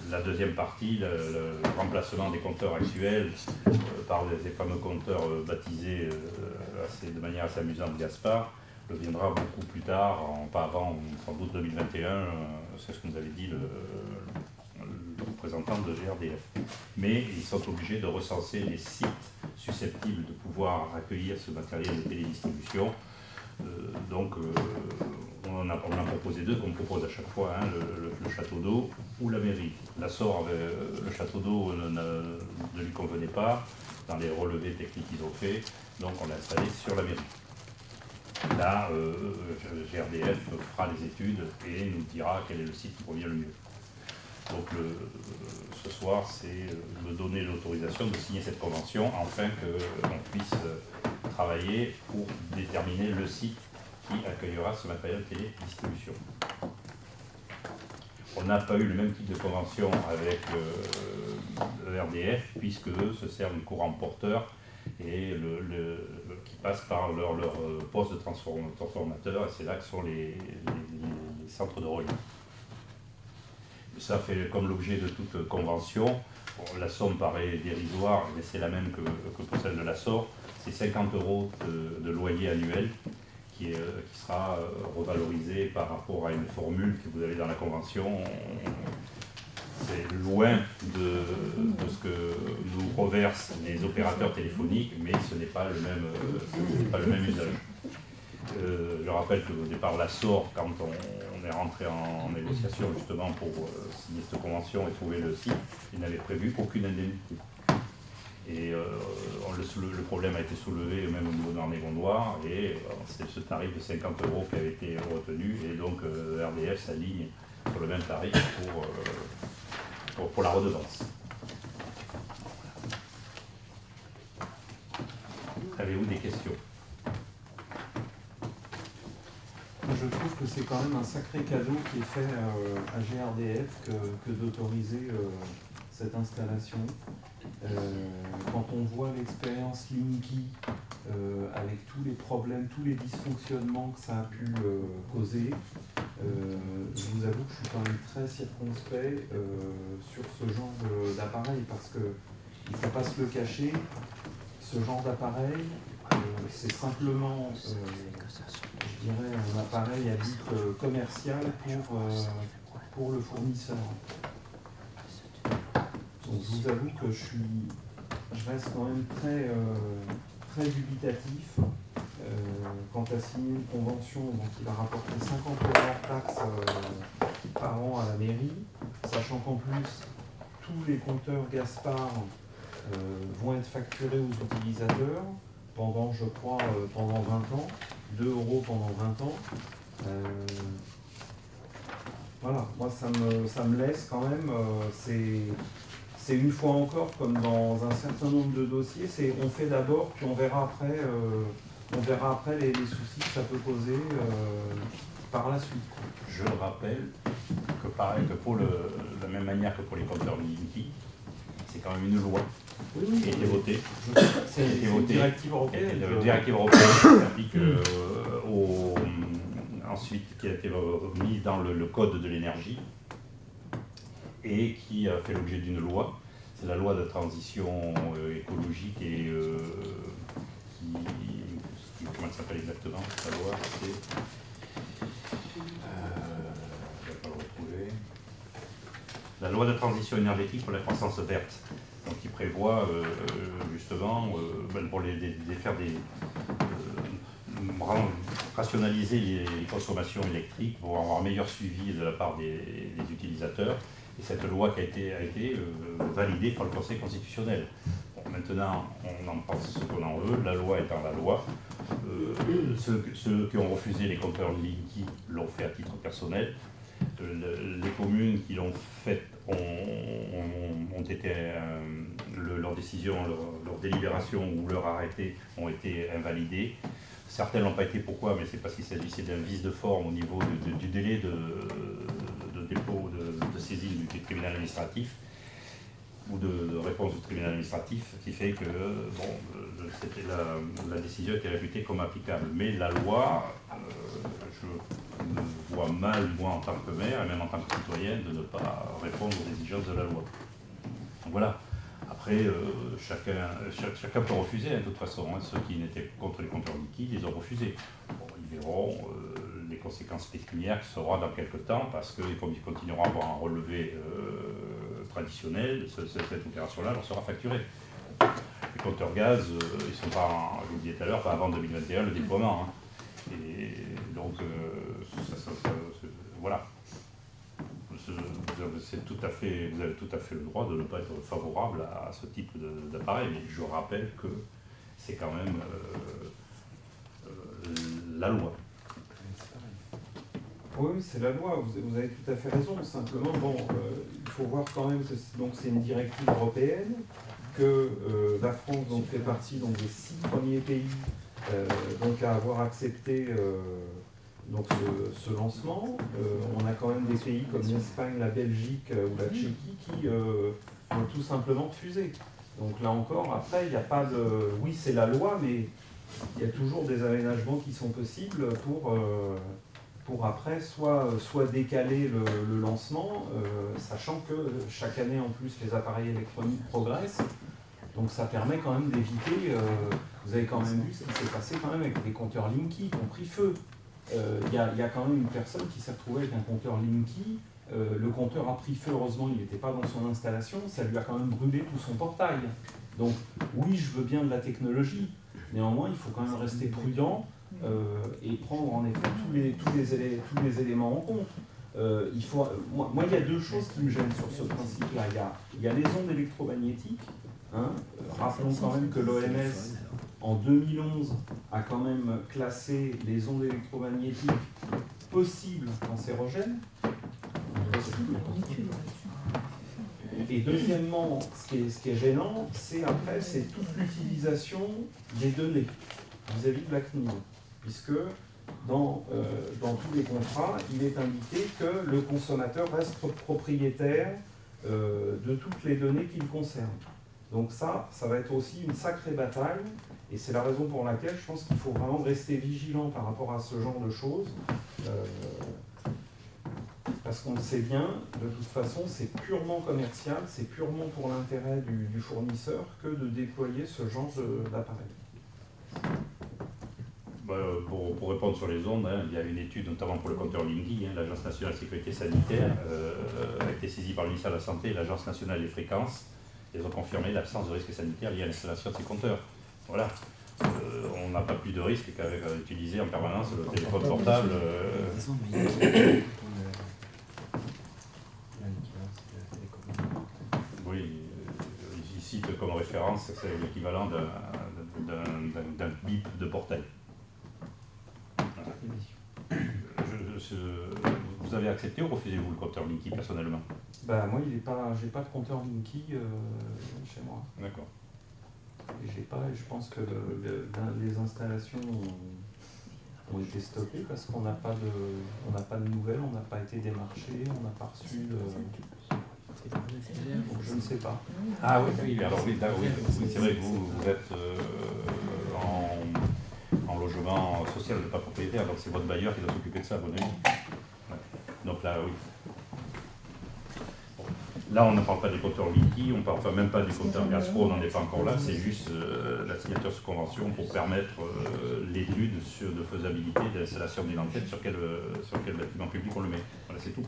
la deuxième partie, le remplacement des compteurs actuels par des fameux compteurs baptisés de manière assez amusante Gaspard, viendra beaucoup plus tard, pas avant, sans doute 2021, c'est ce que nous avait dit le représentant de GRDF. Mais ils sont obligés de recenser les sites susceptibles de pouvoir accueillir ce matériel de télédistribution. On en a proposé deux qu'on propose à chaque fois, le château d'eau ou la mairie. L'Assor, le château d'eau ne lui convenait pas dans les relevés techniques qu'ils ont fait, donc on l'a installé sur la mairie. Là, GRDF fera les études et nous dira quel est le site qui convient le mieux. Donc ce soir, c'est me donner l'autorisation de signer cette convention afin qu'on puisse travailler pour déterminer le site qui accueillera ce matériel télédistribution. On n'a pas eu le même type de convention avec le RDF, puisque eux se servent du courant porteur et qui passe par leur poste de transformateur, et c'est là que sont les centres de relais. Ça fait comme l'objet de toute convention. Bon, la somme paraît dérisoire, mais c'est la même que pour celle de l'Assor. C'est 50 € de loyer annuel qui sera revalorisé par rapport à une formule que vous avez dans la convention. C'est loin de ce que nous reversent les opérateurs téléphoniques, mais ce n'est pas le même usage. Je rappelle qu'au départ, l'Assor, quand on est rentré en négociation justement pour signer cette convention et trouver le site, il n'avait prévu aucune indemnité. Et le problème a été soulevé même au niveau de l'Arnais-Gondoire, et c'est ce tarif de 50 € qui avait été retenu, et donc RDF s'aligne sur le même tarif pour la redevance. Avez-vous des questions? Je trouve que c'est quand même un sacré cadeau qui est fait à GRDF que d'autoriser cette installation. Quand on voit l'expérience Linky avec tous les problèmes, tous les dysfonctionnements que ça a pu causer, je vous avoue que je suis quand même très circonspect sur ce genre d'appareil, parce qu'il ne faut pas se le cacher, ce genre d'appareil, c'est simplement, je dirais, un appareil à but commercial pour le fournisseur. Donc je vous avoue que je reste quand même très dubitatif quant à signer une convention dont il va rapporter 50 € hors taxes par an à la mairie, sachant qu'en plus tous les compteurs Gaspard vont être facturés aux utilisateurs pendant, je crois, pendant 20 ans, 2 € pendant 20 ans. Voilà, moi ça me laisse quand même, c'est une fois encore comme dans un certain nombre de dossiers, on fait d'abord puis on verra après les soucis que ça peut causer par la suite. Je rappelle que pareil que pour la même manière que pour les compteurs Linky, c'est quand même une loi qui a été votée. C'est une directive européenne. Une directive européenne qui s'applique ensuite qui a été mise dans le code de l'énergie et qui a fait l'objet d'une loi. C'est la loi de transition écologique et comment elle s'appelle exactement cette loi? Je vais pas le retrouver. La loi de transition énergétique pour la croissance verte, donc qui prévoit justement pour rationaliser les consommations électriques pour avoir un meilleur suivi de la part des utilisateurs. Et cette loi qui a été validée par le Conseil constitutionnel. Bon, maintenant, on en pense ce qu'on en veut, la loi étant la loi. Ceux qui ont refusé les compteurs Linky l'ont fait à titre personnel. Les communes qui l'ont fait ont été, leur décision, leur délibération ou leur arrêté ont été invalidés. Certaines n'ont pas été, pourquoi? Mais c'est parce qu'il s'agissait d'un vice de forme au niveau du délai de dépôt de saisine du tribunal administratif. ou de réponse du tribunal administratif qui fait que la décision était réputée comme applicable. Mais la loi, je me vois mal, moi en tant que maire et même en tant que citoyen, de ne pas répondre aux exigences de la loi. Donc voilà. Après, chacun peut refuser, de toute façon. Ceux qui n'étaient contre les compteurs liquides, ils ont refusé. Bon, ils verront les conséquences pécuniaires qui seront dans quelques temps, parce qu'ils continueront à avoir un relevé traditionnel. Cette opération-là leur sera facturée. Les compteurs gaz, ils ne sont pas, je vous le disais tout à l'heure, pas avant 2021 le déploiement. Hein. Et donc, voilà. Vous avez tout à fait le droit de ne pas être favorable à ce type d'appareil, mais je rappelle que c'est quand même la loi. Oui, c'est la loi, vous avez tout à fait raison. Simplement, il faut voir quand même que c'est une directive européenne, que la France donc, fait partie donc, des 6 premiers pays donc, à avoir accepté donc, ce lancement. On a quand même des pays comme l'Espagne, la Belgique ou la Tchéquie qui ont tout simplement refusé. Donc là encore, après, il n'y a pas de... Oui, c'est la loi, mais il y a toujours des aménagements qui sont possibles pour après soit décaler le lancement, sachant que chaque année en plus les appareils électroniques progressent. Donc ça permet quand même d'éviter, vous avez quand même vu ce qui s'est passé quand même avec les compteurs Linky qui ont pris feu. Il y a quand même une personne qui s'est retrouvée avec un compteur Linky, le compteur a pris feu, heureusement il n'était pas dans son installation, ça lui a quand même brûlé tout son portail. Donc oui, je veux bien de la technologie, néanmoins il faut quand même rester prudent et prendre en effet tous les éléments en compte. Moi il y a 2 choses qui me gênent sur ce principe-là. Il y a les ondes électromagnétiques. Hein. Rappelons quand même que l'OMS, en 2011, a quand même classé les ondes électromagnétiques possibles cancérogènes. Et deuxièmement, ce qui est gênant, c'est toute l'utilisation des données vis-à-vis de la CNIL, puisque dans tous les contrats, il est indiqué que le consommateur reste propriétaire de toutes les données qu'il concerne. Donc ça va être aussi une sacrée bataille, et c'est la raison pour laquelle je pense qu'il faut vraiment rester vigilant par rapport à ce genre de choses, parce qu'on le sait bien, de toute façon, c'est purement commercial, c'est purement pour l'intérêt du fournisseur que de déployer ce genre d'appareil. Pour répondre sur les ondes, hein, il y a une étude, notamment pour le compteur Linky, hein, l'Agence nationale de sécurité sanitaire a été saisie par le ministère de la Santé et l'Agence nationale des fréquences. Ils ont confirmé l'absence de risque sanitaire lié à l'installation de ces compteurs. Voilà. On n'a pas plus de risque qu'avec utiliser en permanence le téléphone portable. Oui, ils citent comme référence, c'est l'équivalent d'un bip de portail. Voilà. Vous avez accepté ou refusez-vous le compteur Linky personnellement? Moi, j'ai pas de compteur Linky chez moi. D'accord. Et je pense que les installations ont été stoppées parce qu'on n'a pas de nouvelles, on n'a pas été démarché, on n'a pas reçu de... Donc je ne sais pas. Ah oui, alors oui, c'est vrai que vous êtes en logement social, pas propriétaire, donc c'est votre bailleur qui doit s'occuper de ça, à mon avis. Ouais. Donc là, oui. Bon. Là, on ne parle pas des compteurs Linky, on ne parle même pas des compteurs Gazpro, on n'en est pas encore là, c'est juste la signature sur convention pour permettre l'étude de faisabilité de l'installation d'une enquête sur quel bâtiment public on le met. Voilà, c'est tout.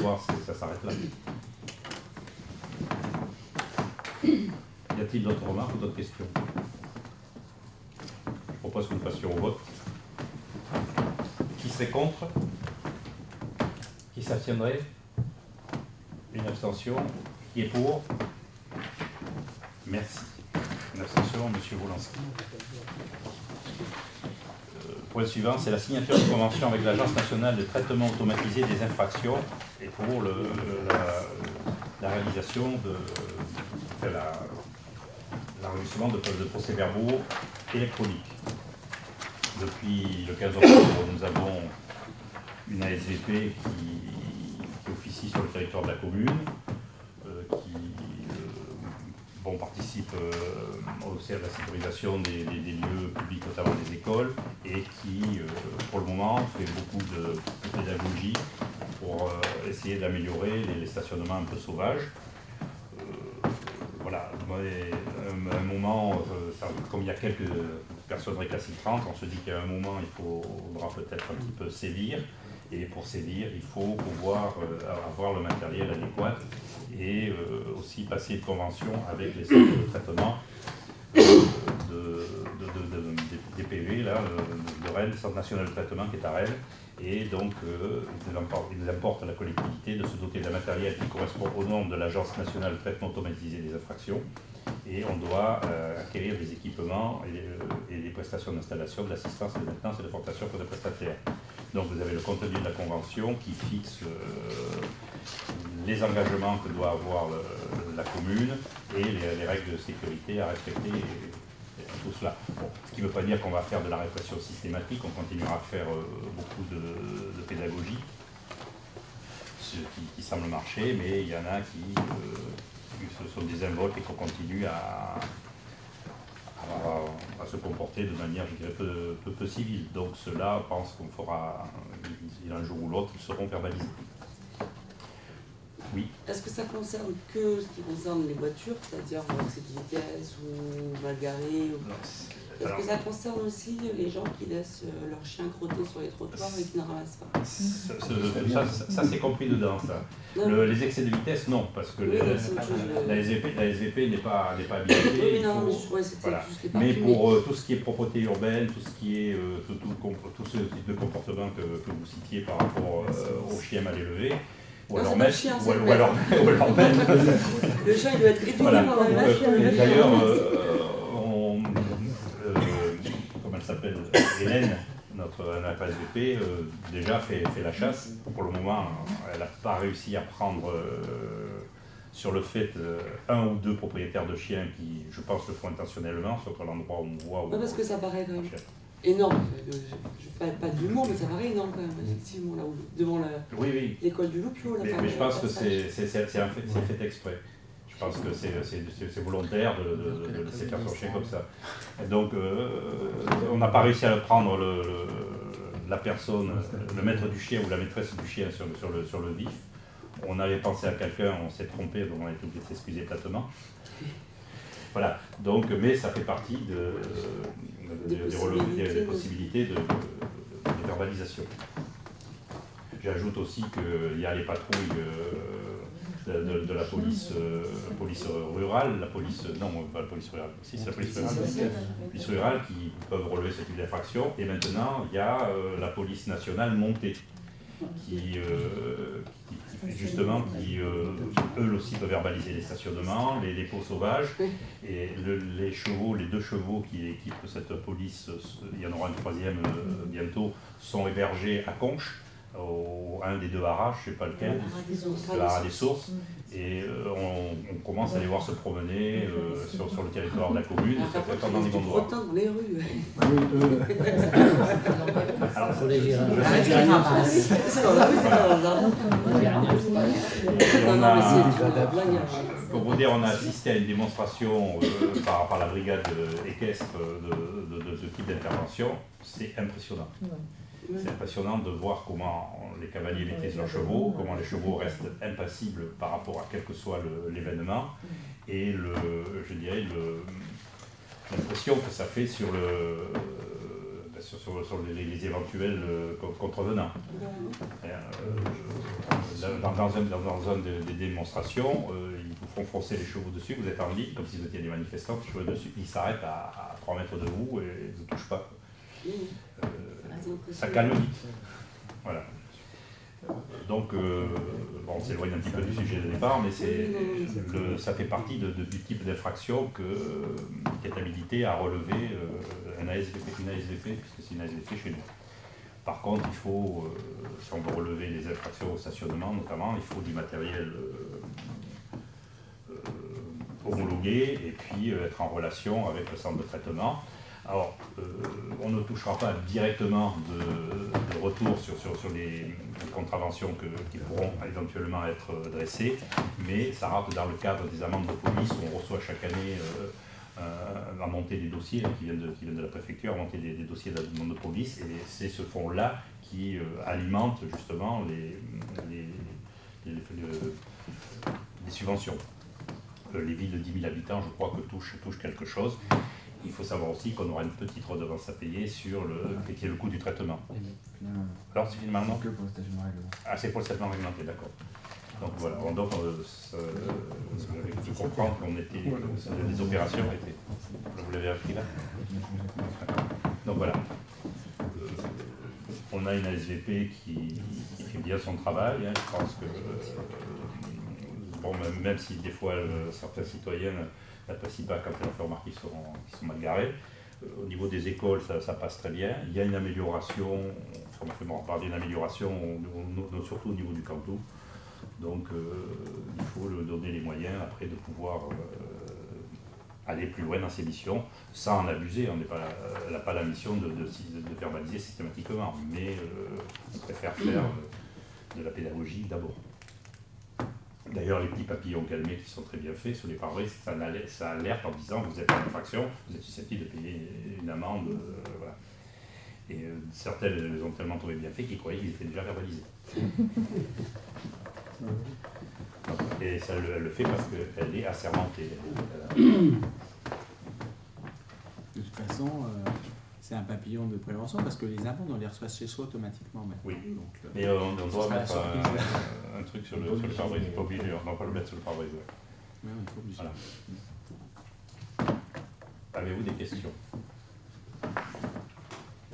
Voir, ça s'arrête là. Y a-t-il d'autres remarques ou d'autres questions? Je propose que nous passions au vote. Qui serait contre? Qui s'abstiendrait? Une abstention. Qui est pour? Merci. Une abstention, M. Wolanski. Point suivant, c'est la signature de convention avec l'Agence nationale de traitement automatisé des infractions et pour la réalisation l'enregistrement de procès-verbaux électroniques. Depuis le 15 octobre, nous avons une ASVP qui officie sur le territoire de la commune, qui on participe aussi à la sécurisation des lieux publics, notamment des écoles, et qui, pour le moment, fait beaucoup de pédagogie pour essayer d'améliorer les stationnements un peu sauvages. Voilà, un moment, comme il y a quelques personnes récalcitrantes, on se dit qu'à un moment, il faudra peut-être un petit peu sévir. Et pour sévir, il faut pouvoir avoir le matériel adéquat et aussi passer une convention avec les centres de traitement des PV, là, de Rennes, le Centre national de traitement qui est à Rennes. Et donc, il importe à la collectivité de se doter d'un matériel qui correspond aux normes de l'Agence nationale de traitement automatisé des infractions. Et on doit acquérir des équipements et des prestations d'installation, d'assistance, de maintenance et de formation pour des prestataires. Donc vous avez le contenu de la convention qui fixe les engagements que doit avoir la commune et les règles de sécurité à respecter. Tout cela. Bon, ce qui ne veut pas dire qu'on va faire de la répression systématique, on continuera à faire beaucoup de pédagogie, ce qui semble marcher, mais il y en a qui ce sont des invoques et qu'on continue à se comporter de manière, je dirais, peu civile. Donc ceux-là, je pense qu'on fera, un jour ou l'autre, ils seront verbalisés. Oui. Est-ce que ça concerne que ce qui concerne les voitures, c'est-à-dire excès de vitesse ou mal garées Est-ce que ça concerne aussi les gens qui laissent leurs chiens crotter sur les trottoirs et qui ne ramassent pas Ça c'est compris dedans, ça. Les excès de vitesse, non, parce que oui, la SVP n'est pas habilitée. Oui, non, c'était voilà. juste les Mais parties, pour tout ce qui est propreté urbaine, tout ce qui est tout ce type de comportement que vous citiez par rapport aux chiens mal élevés, ou alors même. Le chien il doit être éduqué voilà. par la vache. D'ailleurs, comment elle s'appelle, Hélène, notre SVP, déjà fait la chasse. Pour le moment, elle n'a pas réussi à prendre sur le fait un ou deux propriétaires de chiens qui, je pense, le font intentionnellement, sauf à l'endroit où on voit. Parce que ça paraît quand même énorme. Je ne fais pas d'humour, mais ça paraît énorme quand même, effectivement, là, devant l'école du Loupio. Mais je pense que c'est fait exprès. Je pense que c'est volontaire de laisser faire son chien comme ça. Et donc, on n'a pas réussi à prendre la personne, le maître du chien ou la maîtresse du chien sur le vif. On avait pensé à quelqu'un, on s'est trompé, donc on a été obligé de s'excuser platement. Voilà, donc, mais ça fait partie des possibilités de verbalisation. J'ajoute aussi qu'il y a les patrouilles de la police rurale, police rurale qui peuvent relever ce type d'infraction. Et maintenant, il y a la police nationale montée qui eux aussi peuvent verbaliser les stationnements, les dépôts sauvages, et les deux chevaux qui équipent cette police, il y en aura une troisième bientôt, sont hébergés à Conches, un des deux haras, je ne sais pas lequel, le haras des Sources, et on commence à les voir se promener sur le territoire de la commune, ça fait pendant des endroits. Dans les rues. Alors, faut les dire. C'est dans la rue, c'est pas dans le jardin. Pour vous dire, on a assisté à une démonstration par la brigade équestre de ce type d'intervention. C'est impressionnant. C'est impressionnant de voir comment les cavaliers maîtrisent leurs chevaux, comment les chevaux restent impassibles par rapport à quel que soit l'événement, et je dirais l'impression que ça fait sur les éventuels contrevenants. Dans un des démonstrations, ils vous font foncer les chevaux dessus, vous êtes en ligne, comme si vous étiez des manifestants, les chevaux dessus, ils s'arrêtent à 3 mètres de vous et ils ne touchent pas. Ça calme vite. Voilà. Donc, on s'éloigne un petit peu du sujet de départ, mais ça fait partie du type d'infraction qui est habilité à relever une ASVP, puisque c'est une ASVP chez nous. Par contre, il faut, si on veut relever les infractions au stationnement notamment, il faut du matériel homologué et puis être en relation avec le centre de traitement. Alors, on ne touchera pas directement de retour sur les contraventions qui pourront éventuellement être dressées, mais ça rentre dans le cadre des amendes de police où on reçoit chaque année à monter des dossiers qui viennent de la préfecture, à monter des dossiers d'amende de police, et c'est ce fonds-là qui alimente justement les subventions. Les villes de 10 000 habitants, je crois que touchent quelque chose. Il faut savoir aussi qu'on aura une petite redevance à payer sur qui est le coût du traitement. Alors c'est finalement que pour le stationnement réglementé. Ah, c'est pour le stationnement réglementé, d'accord. Donc voilà, donc il faut comprendre qu'on était des opérations étaient. Vous l'avez appris là. Donc voilà. On a une ASVP qui fait bien son travail. Hein. Je pense que bon, même si des fois certains citoyens n'apprécient pas quand on leur fait remarquer qu'ils sont mal garés. Au niveau des écoles, ça passe très bien. Il y a une amélioration, on m'a fait parler d'une amélioration, surtout au niveau du Cantou. Donc il faut leur donner les moyens après de pouvoir aller plus loin dans ses missions, sans en abuser. Elle n'a pas la mission de verbaliser systématiquement, mais on préfère faire de la pédagogie d'abord. D'ailleurs, les petits papillons calmés qui sont très bien faits sur les pare-brises, ça alerte en disant vous êtes en infraction, vous êtes susceptible de payer une amende. Voilà. Et certaines les ont tellement trouvé bien faits qu'ils croyaient qu'ils étaient déjà verbalisés. Et ça, elle le fait parce qu'elle est assermentée. De toute façon, c'est un papillon de prévention parce que les amendes, on les reçoit chez soi automatiquement maintenant. Oui, donc, mais on doit sera la mettre un truc sur le pare-brise, pas obligé, on ne va pas le mettre sur le pare-brise. Oui, on est pas obligé. Voilà. Avez-vous des questions?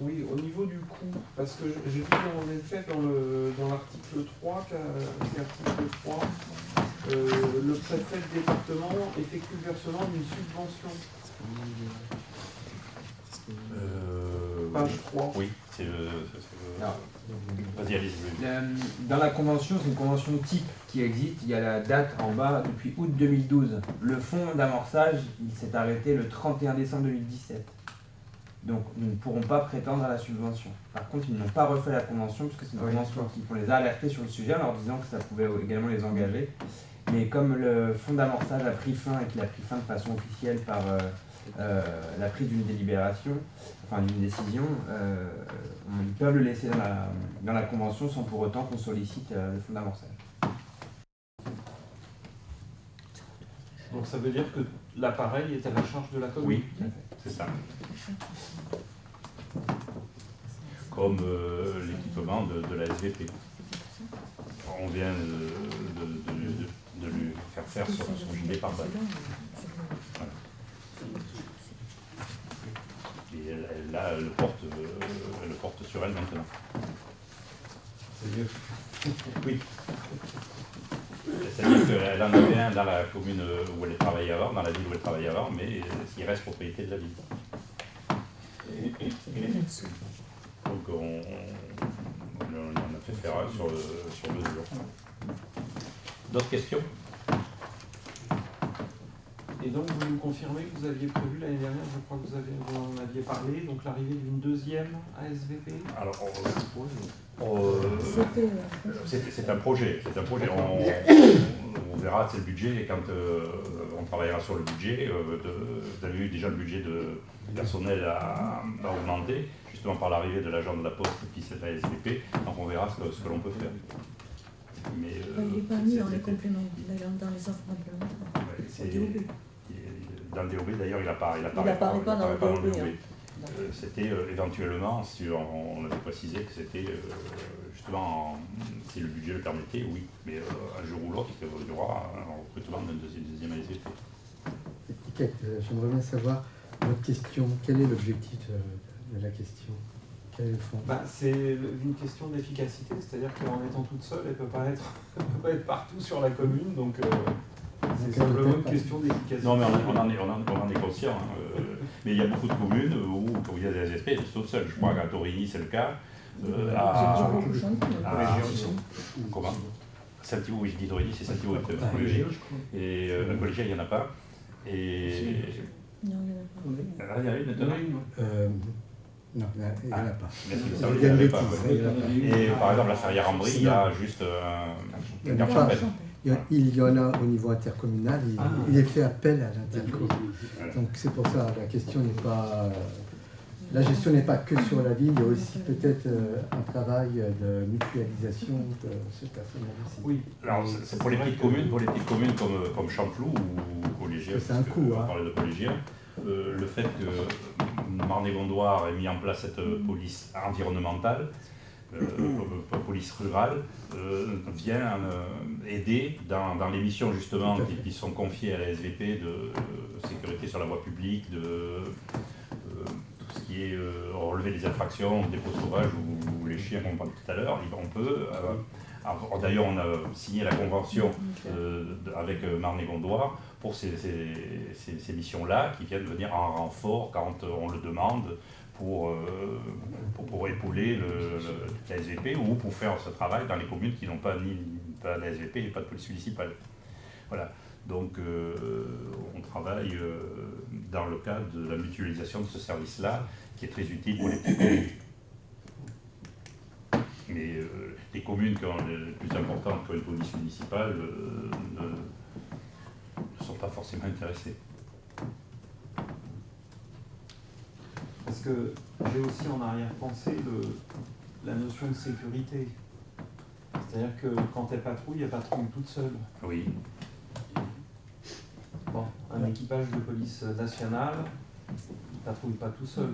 Oui, au niveau du coût, parce que j'ai vu en effet dans l'article 3, c'est l'article 3, le préfet de département effectue le versement d'une subvention. Page 3. Oui, c'est le... Vas-y, allez-y. Dans la convention, c'est une convention type qui existe. Il y a la date en bas depuis août 2012. Le fonds d'amorçage, il s'est arrêté le 31 décembre 2017. Donc, nous ne pourrons pas prétendre à la subvention. Par contre, ils n'ont pas refait la convention, parce que c'est une convention on les a alertés sur le sujet en leur disant que ça pouvait également les engager. Mais comme le fonds d'amorçage a pris fin et qu'il a pris fin de façon officielle par la prise d'une délibération, enfin d'une décision, ils peuvent le laisser dans la convention sans pour autant qu'on sollicite le fonds d'amorçage. Donc ça veut dire que l'appareil est à la charge de la commune. Oui, c'est ça. Comme l'équipement de la SVP. On vient de lui faire son gilet pare-balles. Voilà. Et elle le porte sur elle maintenant. C'est mieux. Oui. C'est-à-dire qu'elle en avait un dans la commune où elle travaillait avant, dans la ville où elle travaillait avant, mais il reste propriété de la ville. Donc on a fait faire un sur mesure. D'autres questions? Et donc vous nous confirmez que vous aviez prévu l'année dernière, je crois que vous en aviez parlé, donc l'arrivée d'une deuxième ASVP. Alors, c'est un projet. On verra, c'est le budget, et quand on travaillera sur le budget, vous avez vu déjà le budget de personnel a augmenté, justement par l'arrivée de l'agent de la Poste et puis cette ASVP, donc on verra ce que l'on peut faire. Mais, il n'est pas mis dans les compléments, dans les offres complémentaires. Dans le DOB, d'ailleurs, il n'apparaît pas dans le DOB. C'était éventuellement, si on avait précisé que c'était justement, si le budget le permettait, oui. Mais un jour ou l'autre, il y aura un recrutement d'une deuxième ASVP. J'aimerais bien savoir votre question. Quel est l'objectif de la question? Quel est le fond? C'est une question d'efficacité, c'est-à-dire qu'en étant toute seule, elle ne peut pas être partout sur la commune, donc c'est simplement une question d'efficacité. Non, mais on en est conscient. Hein. Mais il y a beaucoup de communes où il y a des ASVP, elles sont toutes seules. Je crois qu'à Torigny, c'est le cas. Comment Saint-Thibault, oui, je dis Torigny, c'est Saint-Thibault, c'est collégial. Et un collégial, il n'y en a pas. Et Non, il n'y en a pas. Il y en a une maintenant. Non, il n'y en a pas. Mais Il ça, y a il y en une avait pas, bêtise, ouais. il y en a pas. Et par exemple, la Ferrière-en-Brie, il y a juste Il y en a un pas. champêtre. Il y en a au niveau intercommunal, il est fait appel à l'interco. Donc c'est pour ça, la question n'est pas... La gestion n'est pas que sur la ville, il y a aussi peut-être un travail de mutualisation de ce personnel-ci. Oui. Alors, c'est pour les petites communes, comme Champloux ou Collégiens, C'est un coût, on hein. parlait de Collégiens, le fait que Marne-et-Gondoire ait mis en place cette police environnementale, police rurale, vient aider dans les missions justement qui sont confiées à la SVP de sécurité sur la voie publique, de tout ce qui est relever les infractions, dépôt sauvage ou les chiens qu'on parlait tout à l'heure. On peut, d'ailleurs on a signé la convention avec Marne-et-Gondoire pour ces missions-là qui viennent venir en renfort quand on le demande pour épauler la SVP ou pour faire ce travail dans les communes qui n'ont pas pas la SVP et pas de police municipale. Voilà. Donc on travaille dans le cadre de la mutualisation de ce service-là qui est très utile pour les petites communes. Mais les communes qui ont les plus importantes que une police municipale ne sont pas forcément intéressées. Parce que j'ai aussi en arrière-pensée la notion de sécurité. C'est-à-dire que quand elle patrouille toute seule. Oui. Bon, un équipage de police nationale ne patrouille pas tout seul.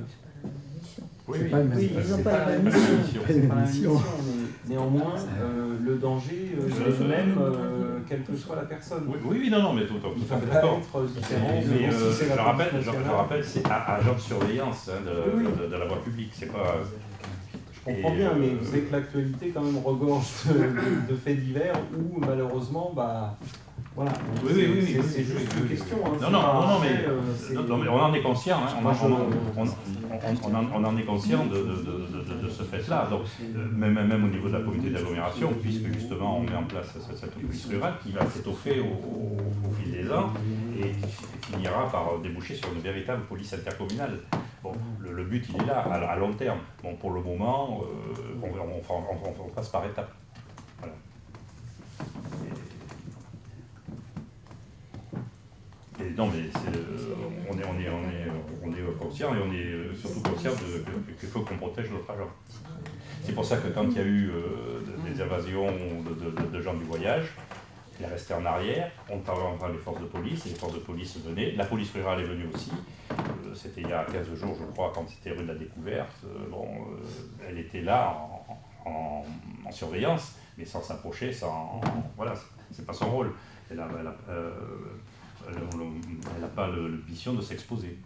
Oui, C'est pas le même- Oui, Ils n'ont c'est pas la même mission. mission. C'est pas la même mission. mission, mais néanmoins, le danger est le même, quelle que soit la personne. Oui, non, mais tout à Il fait faut pas d'accord. être différent. Mais si c'est la je police nationale. rappelle, c'est agent de surveillance de la voie publique. C'est pas. Je comprends bien, mais vous savez que l'actualité quand même regorge de faits divers où malheureusement, voilà. Oui, C'est juste une question. Hein. Non, mais on en est conscient. Hein. On en est conscient de ce fait-là. Donc, même au niveau de la communauté d'agglomération, puisque justement on met en place cette police rurale qui va s'étoffer au fil des ans et qui finira par déboucher sur une véritable police intercommunale. Bon, le but il est là, à long terme. Bon, pour le moment, on passe par étapes. Voilà. Et non, mais on est conscient et on est surtout conscient qu'il faut qu'on protège notre agent. C'est pour ça que quand il y a eu des invasions de gens du voyage, il est resté en arrière, on travaillait avec les forces de police, et les forces de police venaient. La police rurale est venue aussi. C'était il y a 15 jours, je crois, quand c'était rue de la Découverte. Elle était là en surveillance, mais sans s'approcher, voilà, c'est pas son rôle. Elle n'a pas la mission de s'exposer.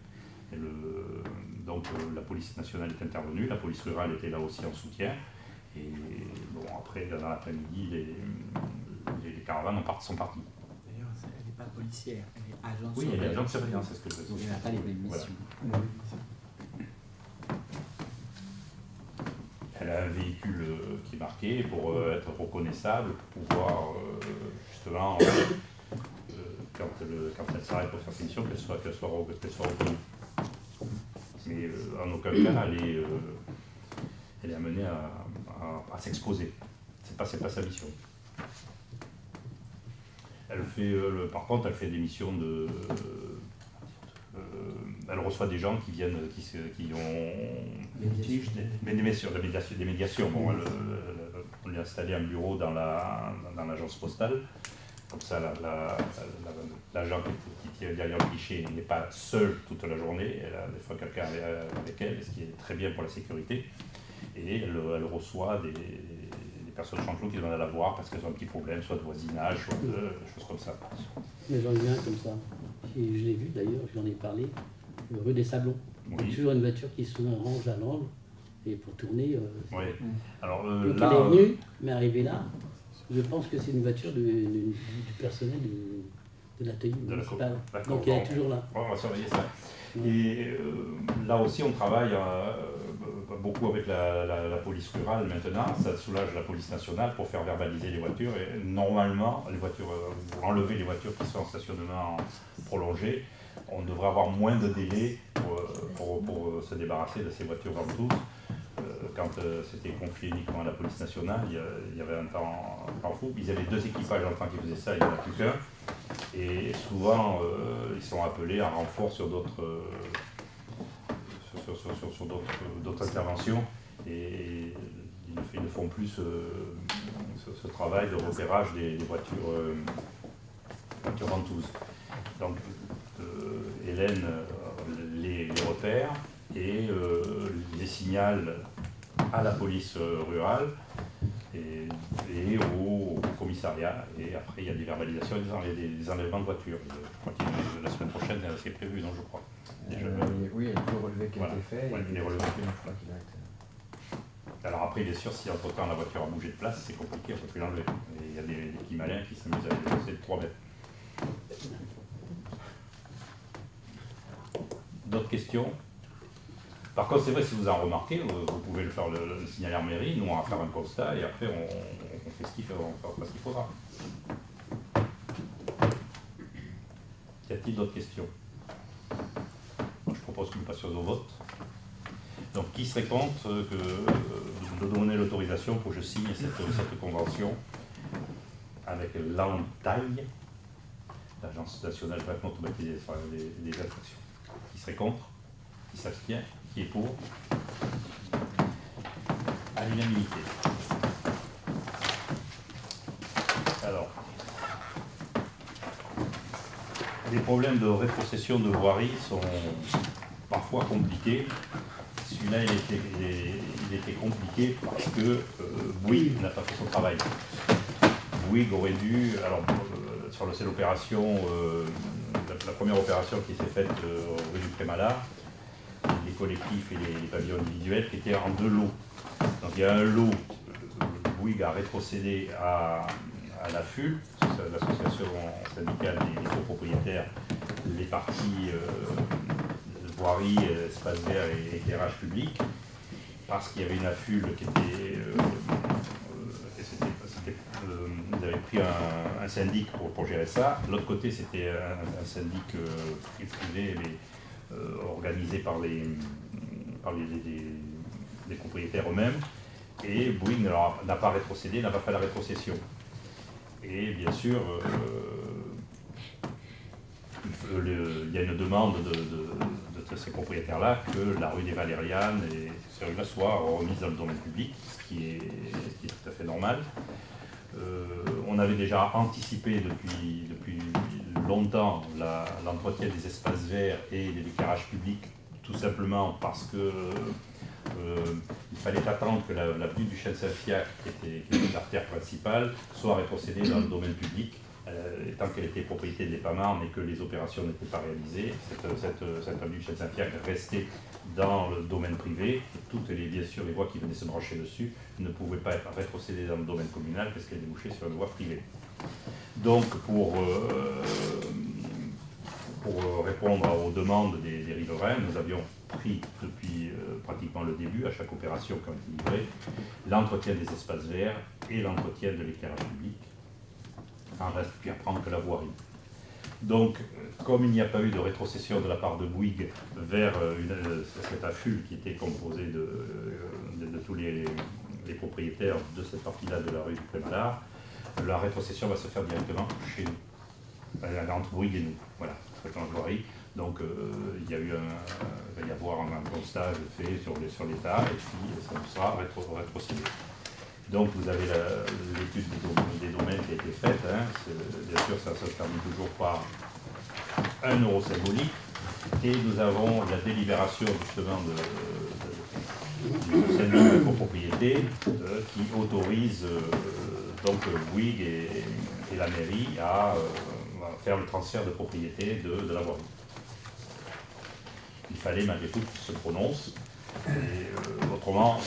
Donc la police nationale est intervenue, la police rurale était là aussi en soutien. Et bon, après, dans l'après-midi, les caravanes sont parties. D'ailleurs, elle n'est pas policière, elle est agent de Oui, elle est agent de surveillance. surveillance, c'est ce que je veux Donc dire. elle n'a pas les mêmes missions. Elle a un véhicule qui est marqué pour être reconnaissable, pour pouvoir justement, quand elle s'arrête pour faire ses missions, qu'elle soit reconnue. Mais en aucun cas, elle est amenée à s'exposer. C'est pas sa mission. Elle fait, par contre, elle fait des missions de. Elle reçoit des gens qui viennent, qui ont des médiations. Bon, on lui a installé un bureau dans l'agence postale. Comme ça, l'agent qui tient derrière le guichet n'est pas seul toute la journée. Elle a des fois quelqu'un avec elle, ce qui est très bien pour la sécurité. Et elle reçoit des personnes de Champloux qui demandent à la voir parce qu'elles ont un petit problème, soit de voisinage, soit de choses comme ça. Mais j'en ai vu un comme ça. Et je l'ai vu d'ailleurs, j'en ai parlé, rue des Sablons. Il y a toujours une voiture qui se range à l'angle et pour tourner. Oui. Alors donc là, elle est venue, mais arrivée là, je pense que c'est une voiture du personnel de l'atelier municipal. D'accord. Donc elle est toujours là. On va surveiller ça. Et là aussi, on travaille beaucoup avec la police rurale maintenant. Ça soulage la police nationale pour faire verbaliser les voitures. Et normalement, enlever les voitures qui sont en stationnement prolongé. on devrait avoir moins de délais pour se débarrasser de ces voitures ventouses. Quand c'était confié uniquement à la police nationale, il y avait un temps fou. Ils avaient 2 équipages en temps qui faisaient ça, il n'y en a plus qu'un. Et souvent, ils sont appelés en renfort sur d'autres interventions. Et ils ne font plus ce travail de repérage des voitures ventouses. Donc, Hélène les repère et les signale à la police rurale et au commissariat. Et après, il y a des verbalisations et des enlèvements de voitures. Je crois que la semaine prochaine, c'est prévu, non, je crois. Déjà, oui, il y a tout relevé qui a été fait. Ouais, et les relevés. qu'il a été... Alors après, bien sûr, si entre-temps la voiture a bougé de place, c'est compliqué, on ne peut plus l'enlever. Et il y a des petits malins qui s'amusent à les déplacer de 3 mètres. D'autres questions? Par contre, c'est vrai, si vous en remarquez, vous pouvez le faire le signaler en mairie, nous on va faire un constat et après on fait ce qu'il faut, on fera ce qu'il faudra. Y a-t-il d'autres questions? Je propose que nous passions au vote. Donc, qui serait contre de donner l'autorisation pour que je signe cette convention avec l'ANTAI, l'Agence nationale de traitement automatisé des infractions? Qui serait contre? Qui s'abstient? Qui est pour? À l'unanimité. Alors, les problèmes de rétrocession de voirie sont parfois compliqués. Celui-là, il était compliqué parce que Bouygues n'a pas fait son travail. Bouygues aurait dû, alors c'est l'opération, la première opération qui s'est faite rue du Prémalat, les collectifs et les pavillons individuels qui étaient en 2 lots. Donc il y a un lot, Bouygues a rétrocédé à la FUL, l'association syndicale des copropriétaires, les parties voirie, espace vert et éclairage public, parce qu'il y avait une AFUL qui était... ils avaient pris un syndic pour gérer ça. De l'autre côté, c'était un syndic privé, mais organisé par les propriétaires eux-mêmes. Et Bouygues n'a pas rétrocédé, n'a pas fait la rétrocession. Et bien sûr, il y a une demande de ces propriétaires-là que la rue des Valérianes et ces rues-là soient remises dans le domaine public, ce qui est tout à fait normal. On avait déjà anticipé depuis longtemps l'entretien des espaces verts et de l'éclairage public, tout simplement parce que il fallait attendre que l'avenue du Chêne Saint-Fiacre, qui était l'artère principale, soit rétrocédée dans le domaine public. Tant qu'elle était propriété de l'EPAMARN et que les opérations n'étaient pas réalisées, cette avenue du Chêne Saint-Fiacre restait dans le domaine privé, et toutes bien sûr les voies qui venaient se brancher dessus ne pouvaient pas être rétrocédées dans le domaine communal parce qu'elles débouchaient sur une voie privée. Donc pour répondre aux demandes des riverains, nous avions pris depuis pratiquement le début, à chaque opération qui a été livrée, l'entretien des espaces verts et l'entretien de l'éclairage public. En reste plus à prendre que la voirie. Donc, comme il n'y a pas eu de rétrocession de la part de Bouygues vers cette AFUL qui était composée de tous les propriétaires de cette partie-là de la rue du Prémalat, la rétrocession va se faire directement chez nous, entre Bouygues et nous. Voilà, traitement de voirie. Donc, il va y avoir un constat fait sur l'état et puis ça sera rétrocédé. Donc vous avez l'étude des domaines qui a été faite. Bien sûr, ça se termine toujours par 1 euro symbolique. Et nous avons la délibération justement du syndic de copropriété qui autorise donc Bouygues et la mairie à faire le transfert de propriété de la voirie. Il fallait malgré tout qu'ils se prononcent. Et, autrement,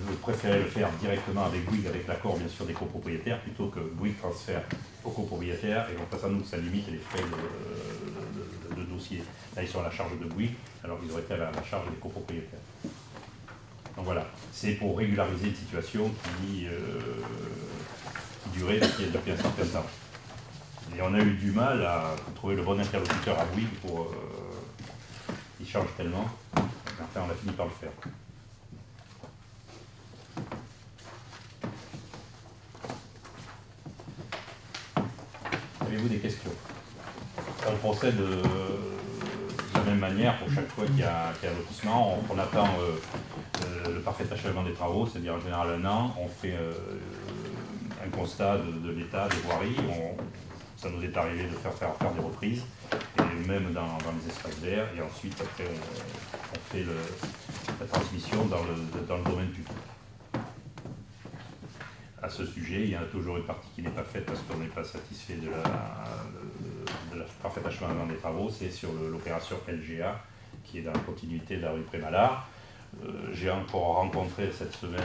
je préférais le faire directement avec Bouygues, avec l'accord bien sûr des copropriétaires, plutôt que Bouygues transfère aux copropriétaires et en face à nous ça limite les frais de dossier. Là ils sont à la charge de Bouygues, alors ils auraient été à la charge des copropriétaires. Donc voilà, c'est pour régulariser une situation qui durait depuis un certain temps. Et on a eu du mal à trouver le bon interlocuteur à Bouygues pour... il change tellement. Enfin, on a fini par le faire. Avez-vous des questions? On procède de la même manière pour chaque fois qu'il y a un lotissement. On attend le parfait achèvement des travaux, c'est-à-dire en général 1 an. On fait un constat de l'état des voiries. Ça nous est arrivé de faire des reprises, et même dans les espaces verts. Et ensuite, après, on fait la transmission dans le domaine public. À ce sujet, il y en a toujours une partie qui n'est pas faite parce qu'on n'est pas satisfait de la parfaite achèvement des travaux. C'est sur l'opération LGA, qui est dans la continuité de la rue Prémalard. J'ai encore rencontré cette semaine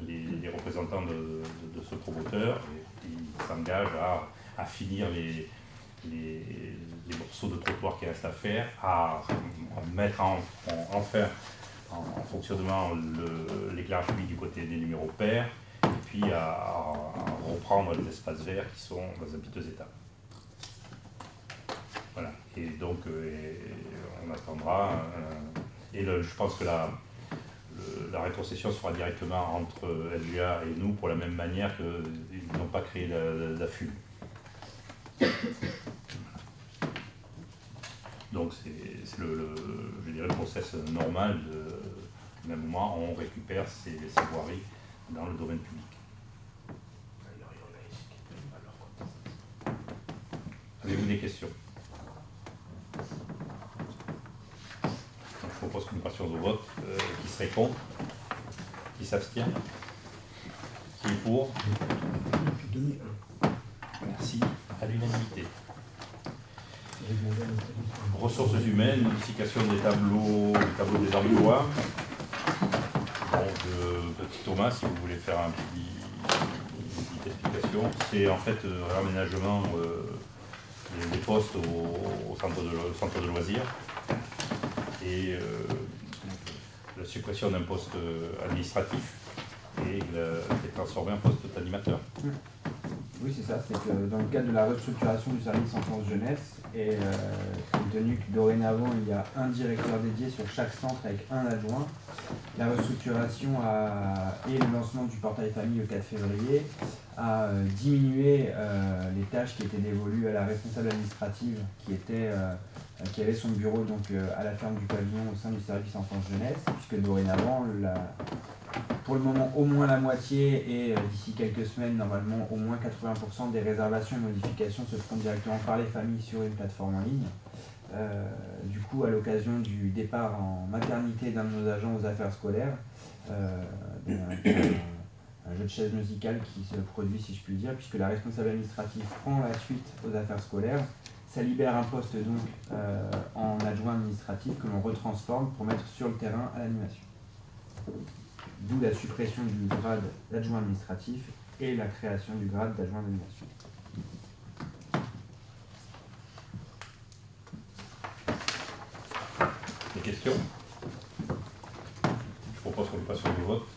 les représentants de ce promoteur, et ils s'engagent à finir les morceaux de trottoir qui restent à faire, à mettre enfin en fonctionnement l'éclairage public du côté des numéros pairs, et puis à reprendre les espaces verts qui sont dans un piteux état. Voilà. Et donc on attendra. Je pense que la rétrocession sera directement entre LGA et nous, pour la même manière qu'ils n'ont pas créé la fume. Donc c'est le process normal du même moment, on récupère ces voiries dans le domaine public. Avez-vous des questions? Donc, je propose que nous passions au vote. Qui serait contre? Qui s'abstient? Qui est pour? Merci. À l'unanimité. Ressources humaines, modification des tableaux des emplois. Donc, petit Thomas, si vous voulez faire une petite explication, c'est en fait réaménagement des postes au centre de loisirs et la suppression d'un poste administratif et est transformé en poste d'animateur. Oui, c'est ça, c'est que dans le cadre de la restructuration du service enfance-jeunesse, et compte tenu que dorénavant il y a un directeur dédié sur chaque centre avec un adjoint, la restructuration et le lancement du portail famille le 4 février a diminué les tâches qui étaient dévolues à la responsable administrative qui avait son bureau donc, à la ferme du pavillon au sein du service enfance-jeunesse, puisque dorénavant pour le moment au moins la moitié, et d'ici quelques semaines normalement au moins 80% des réservations et modifications se feront directement par les familles sur une plateforme en ligne. Du coup, à l'occasion du départ en maternité d'un de nos agents aux affaires scolaires, un jeu de chaises musicales qui se produit, si je puis dire, puisque la responsable administrative prend la suite aux affaires scolaires. Ça libère un poste donc en adjoint administratif que l'on retransforme pour mettre sur le terrain à l'animation. D'où la suppression du grade d'adjoint administratif et la création du grade d'adjoint d'animation. Des questions? Je propose qu'on passe au vote.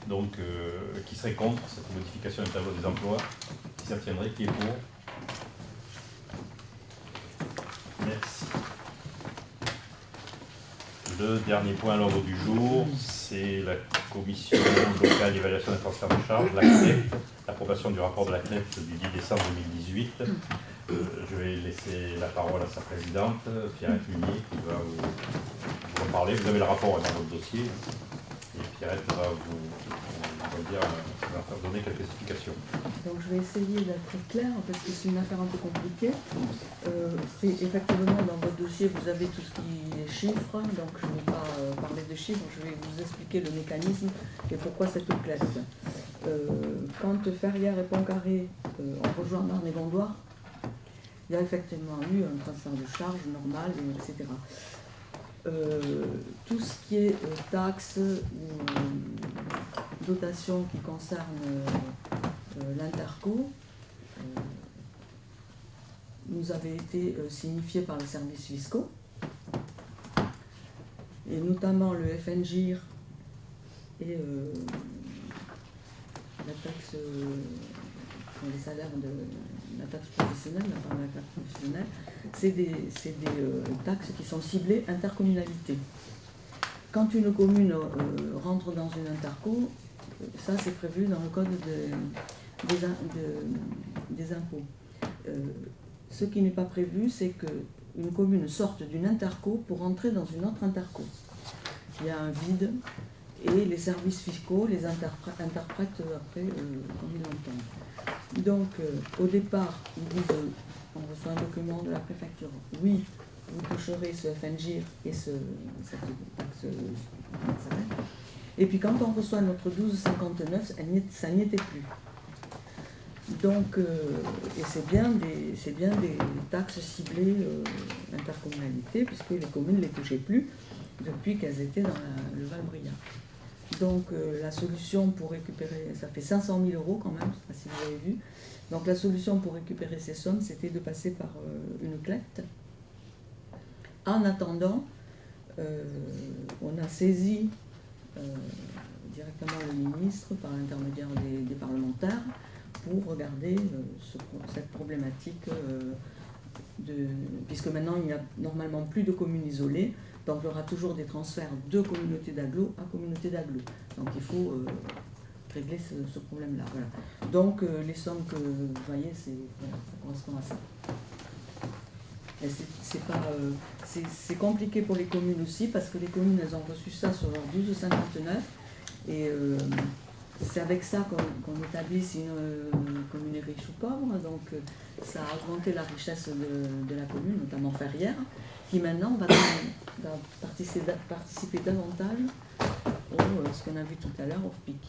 Donc, qui serait contre cette modification du tableau des emplois? Qui s'abstiendrait? Qui est pour? Merci. Le dernier point à l'ordre du jour, c'est la commission locale d'évaluation des transferts de charges, la CNEF, l'approbation du rapport de la CNEF du 10 décembre 2018. Je vais laisser la parole à sa présidente, Pierrette Munier, qui va vous en parler. Vous avez le rapport dans votre dossier, et Pierrette va vous donner quelques explications. Donc je vais essayer d'être très claire parce que c'est une affaire un peu compliquée. C'est effectivement dans votre dossier, vous avez tout ce qui est chiffres, donc je ne vais pas parler de chiffres, je vais vous expliquer le mécanisme et pourquoi cette plainte. Quand Ferrières et Pontcarré ont rejoint Marne-et-Gondoire, il y a effectivement eu un transfert de charges normal, etc. Tout ce qui est taxes ou dotations qui concernent l'Interco nous avait été signifié par les services fiscaux, et notamment le FNGIR et la taxe sur les salaires de la taxe professionnelle, la part de la taxe professionnelle, c'est des taxes qui sont ciblées intercommunalité. Quand une commune rentre dans une interco, ça c'est prévu dans le code des impôts. Ce qui n'est pas prévu, c'est qu'une commune sorte d'une interco pour rentrer dans une autre interco. Il y a un vide et les services fiscaux les interprètent après comme ils l'entendent. Donc au départ, ils disent, on reçoit un document de la préfecture, oui, vous toucherez ce FNGIR et cette taxe. Et puis quand on reçoit notre 12,59, ça n'y était plus. Donc, et c'est bien des taxes ciblées intercommunalité, puisque les communes ne les touchaient plus depuis qu'elles étaient dans le Val-Briard. Donc la solution pour récupérer, ça fait 500 000 € quand même, je ne sais pas si vous avez vu. Donc la solution pour récupérer ces sommes, c'était de passer par une CLET. En attendant, on a saisi directement le ministre par l'intermédiaire des parlementaires pour regarder cette problématique, puisque maintenant il n'y a normalement plus de communes isolées, donc il y aura toujours des transferts de communauté d'agglo à communauté d'agglo. Donc il faut régler ce problème-là. Voilà. Donc les sommes que vous voyez, ça correspond à ça. C'est compliqué pour les communes aussi, parce que les communes, elles ont reçu ça sur leur 12,59, et c'est avec ça qu'on établit si une commune est riche ou pauvre. Donc ça a augmenté la richesse de la commune, notamment Ferrières, qui maintenant va participer davantage au ce qu'on a vu tout à l'heure, au FPIC.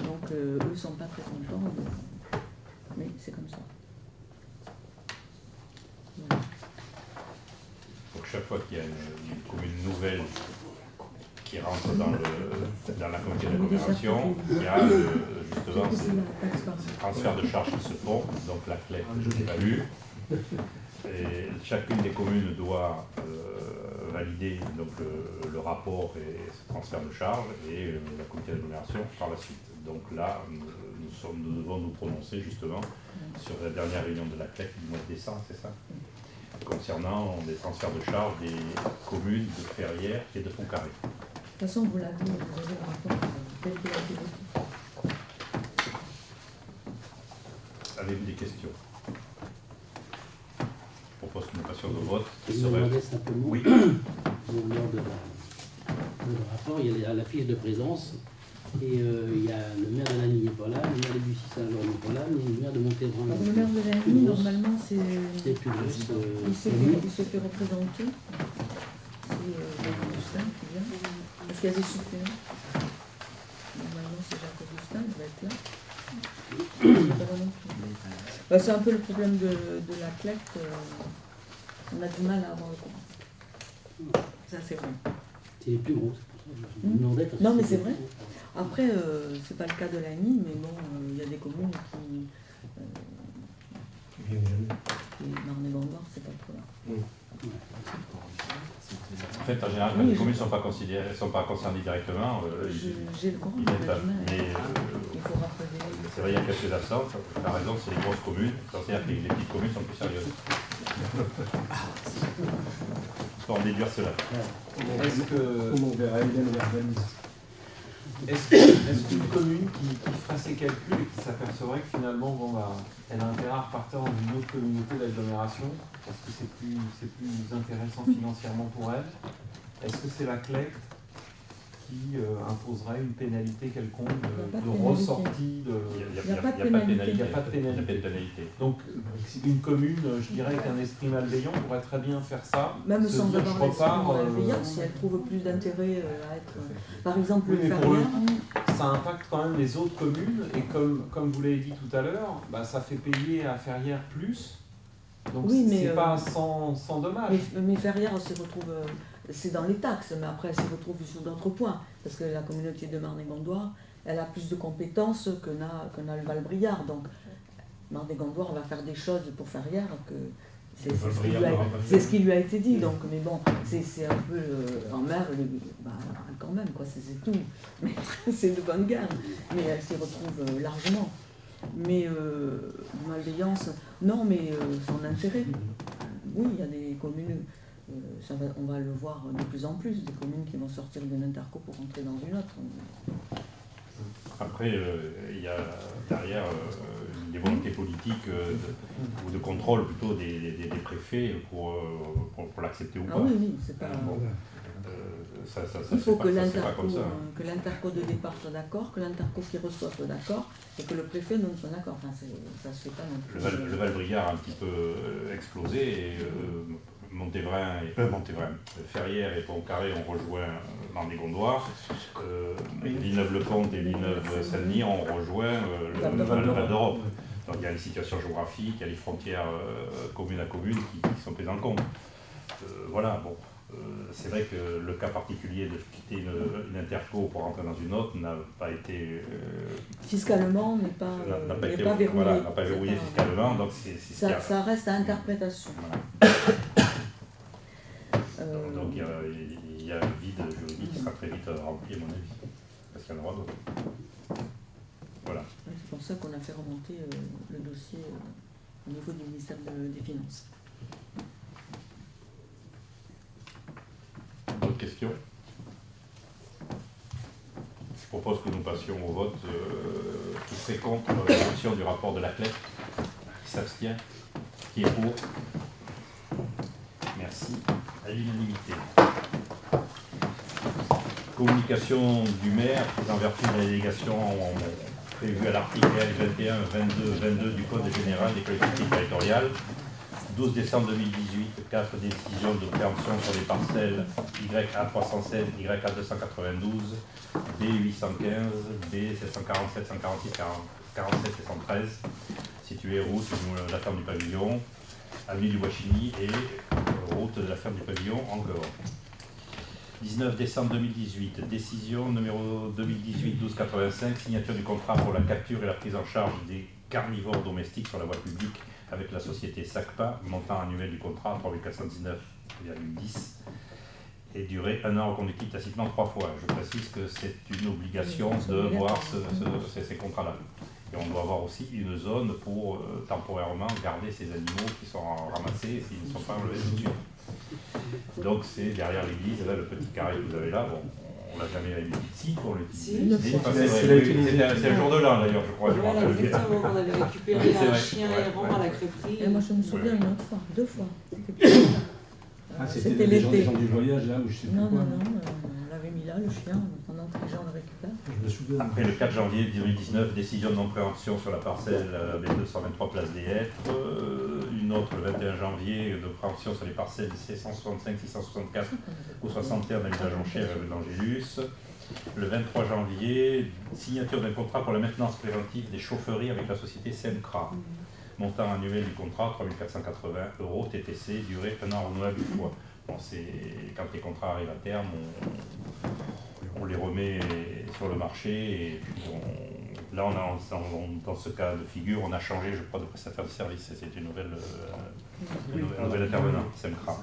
Donc eux ne sont pas très contents, mais c'est comme ça. Voilà. Donc chaque fois qu'il y a une commune nouvelle qui rentre dans la communauté d'agglomération, il y a justement ces transferts de charges qui se font, donc la clé, je n'ai pas lu, et chacune des communes doit valider donc, le rapport et ce transfert de charges, et la communauté d'agglomération par la suite. Donc là, nous devons nous prononcer justement sur la dernière réunion de la CLEC du mois de décembre, c'est ça, concernant les transferts de charges des communes de Ferrières et de Fontcarré. De toute façon, vous avez le rapport tel qu'il a été voté. Avez-vous des questions? Je propose une passion de vote qui Je me serait... demandais simplement, Oui. lors de le rapport, il y a la fiche de présence, et il y a le maire de Lagny n'est pas là, le maire de Bussy-Saint-Jean n'est pas là, mais le maire de Montébrun. Le maire de Lagny, normalement, c'est plus grosse. Il se fait représenter. C'est Jacques Augustin qui vient. Parce qu'il y a des suppléants. Normalement, c'est Jacques Augustin, il va être là. C'est un peu le problème de la CLEC. On a du mal à avoir le courant. Ça, c'est vrai. C'est les plus gros, c'est pour ça que je me demandais. Non, mais c'est vrai. Après, c'est pas le cas de l'AMI, mais bon, il y a des communes qui. Marne-et-Gondoire, c'est pas trop là. En fait, en général, quand les communes ne sont pas concernées directement, j'ai le courant, mais il faut rappeler. c'est vrai, il y a quelques absences. La raison, c'est les grosses communes. C'est-à-dire que les petites communes sont plus sérieuses. Il faut en déduire cela. Est-ce qu'une commune qui ferait ses calculs et qui s'apercevrait que finalement, elle a intérêt à repartir dans une autre communauté d'agglomération parce que c'est plus intéressant financièrement pour elle, est-ce que c'est la CLEC qui imposerait une pénalité quelconque de ressortie de... Il n'y a pas de pénalité. Donc, une commune, je dirais, avec un esprit malveillant pourrait très bien faire ça. Même sans avoir l'esprit malveillant, si elle trouve plus d'intérêt à être... Par exemple, le Ferrières... Ça impacte quand même les autres communes, et comme vous l'avez dit tout à l'heure, ça fait payer à Ferrières plus. Donc, oui, c'est pas sans dommage. Mais Ferrières se retrouve... c'est dans les taxes, mais après elle se retrouve sur d'autres points, parce que la communauté de Marne-et-Gondoire, elle a plus de compétences que n'a le Val-Briard, donc Marne-et-Gondoire va faire des choses pour Ferrières que c'est ce qui lui a été dit, donc, mais bon, c'est un peu en mer, quand même, quoi, c'est tout, mais c'est de bonne guerre, mais elle s'y retrouve largement. Mais malveillance, non, mais son intérêt. Oui, il y a des communes, on va le voir de plus en plus, des communes qui vont sortir d'une interco pour rentrer dans une autre. Après, il y a derrière des volontés politiques ou de contrôle plutôt des préfets pour l'accepter ou pas. Ah oui, oui, c'est pas... Bon, il faut que que l'interco de départ soit d'accord, que l'interco qui reçoit soit d'accord, et que le préfet non soit d'accord. Enfin, ça se fait pas non plus. Le Val-Brigard a un petit peu explosé et Ferrières et Pontcarré ont rejoint Marne-et-Gondoire. Villeneuve-le-Comte et Villeneuve-Saint-Denis ont rejoint le Val d'Europe. Donc il y a les situations géographiques, il y a les frontières commune à commune qui sont prises en compte. Voilà, bon. C'est vrai que le cas particulier de quitter une interco pour rentrer dans une autre n'a pas été... fiscalement, n'est pas verrouillé. Voilà, n'a pas verrouillé fiscalement, donc ça reste à interprétation. Voilà. Donc il y a un vide juridique qui sera très vite rempli, à mon avis, parce qu'il y en aura d'autres. Voilà. C'est pour ça qu'on a fait remonter le dossier au niveau du ministère des Finances. D'autres questions? Je propose que nous passions au vote. Qui serait contre l'adoption du rapport de la CLEP? Qui s'abstient? Qui est pour? Merci. À l'unanimité. Communication du maire en vertu de la délégation prévue à l'article 21, 22 du Code général des collectivités territoriales. 12 décembre 2018, 4 décisions de préemption sur les parcelles YA316, YA292, B815, B747, 146, 47 et 113, situées route de la ferme du Pavillon, avenue du Wachini et route de la ferme du Pavillon encore. 19 décembre 2018, décision numéro 2018-1285, signature du contrat pour la capture et la prise en charge des carnivores domestiques sur la voie publique avec la société SACPA, montant annuel du contrat 3419,10 et durée 1 an reconductible tacitement 3 fois. Je précise que c'est une obligation de voir ces contrats-là. Et on doit avoir aussi une zone pour temporairement garder ces animaux qui sont ramassés s'ils ne sont pas enlevés tout de suite. Donc c'est derrière l'église, là le petit carré que vous avez là, bon, on l'a jamais ici pour l'utiliser. C'est le jour de l'an d'ailleurs, je crois. Voilà, effectivement, on avait récupéré un chien errant à la crêperie. Et moi je me souviens une autre fois, 2 fois. C'était les gens du voyage là où je sais plus quoi. Non, on l'avait mis là, le chien, pendant que les gens le récupèrent. Je me souviens. Après le 4 janvier 2019, décision de non-préemption sur la parcelle B223 place des Hêtres. Une autre le 21 janvier de préemption sur les parcelles C165, 664 ou 61 dans l'usage en chair et l'Angélus. Le 23 janvier, signature d'un contrat pour la maintenance préventive des chaufferies avec la société SEMCRA. Montant annuel du contrat, 3 480 € TTC, durée 1 an renouvelable une fois. Bon, quand les contrats arrivent à terme, on les remet sur le marché et puis là, dans ce cas de figure, on a changé, je crois, de prestataire de service. C'est une nouvelle intervenant, SEMCRA.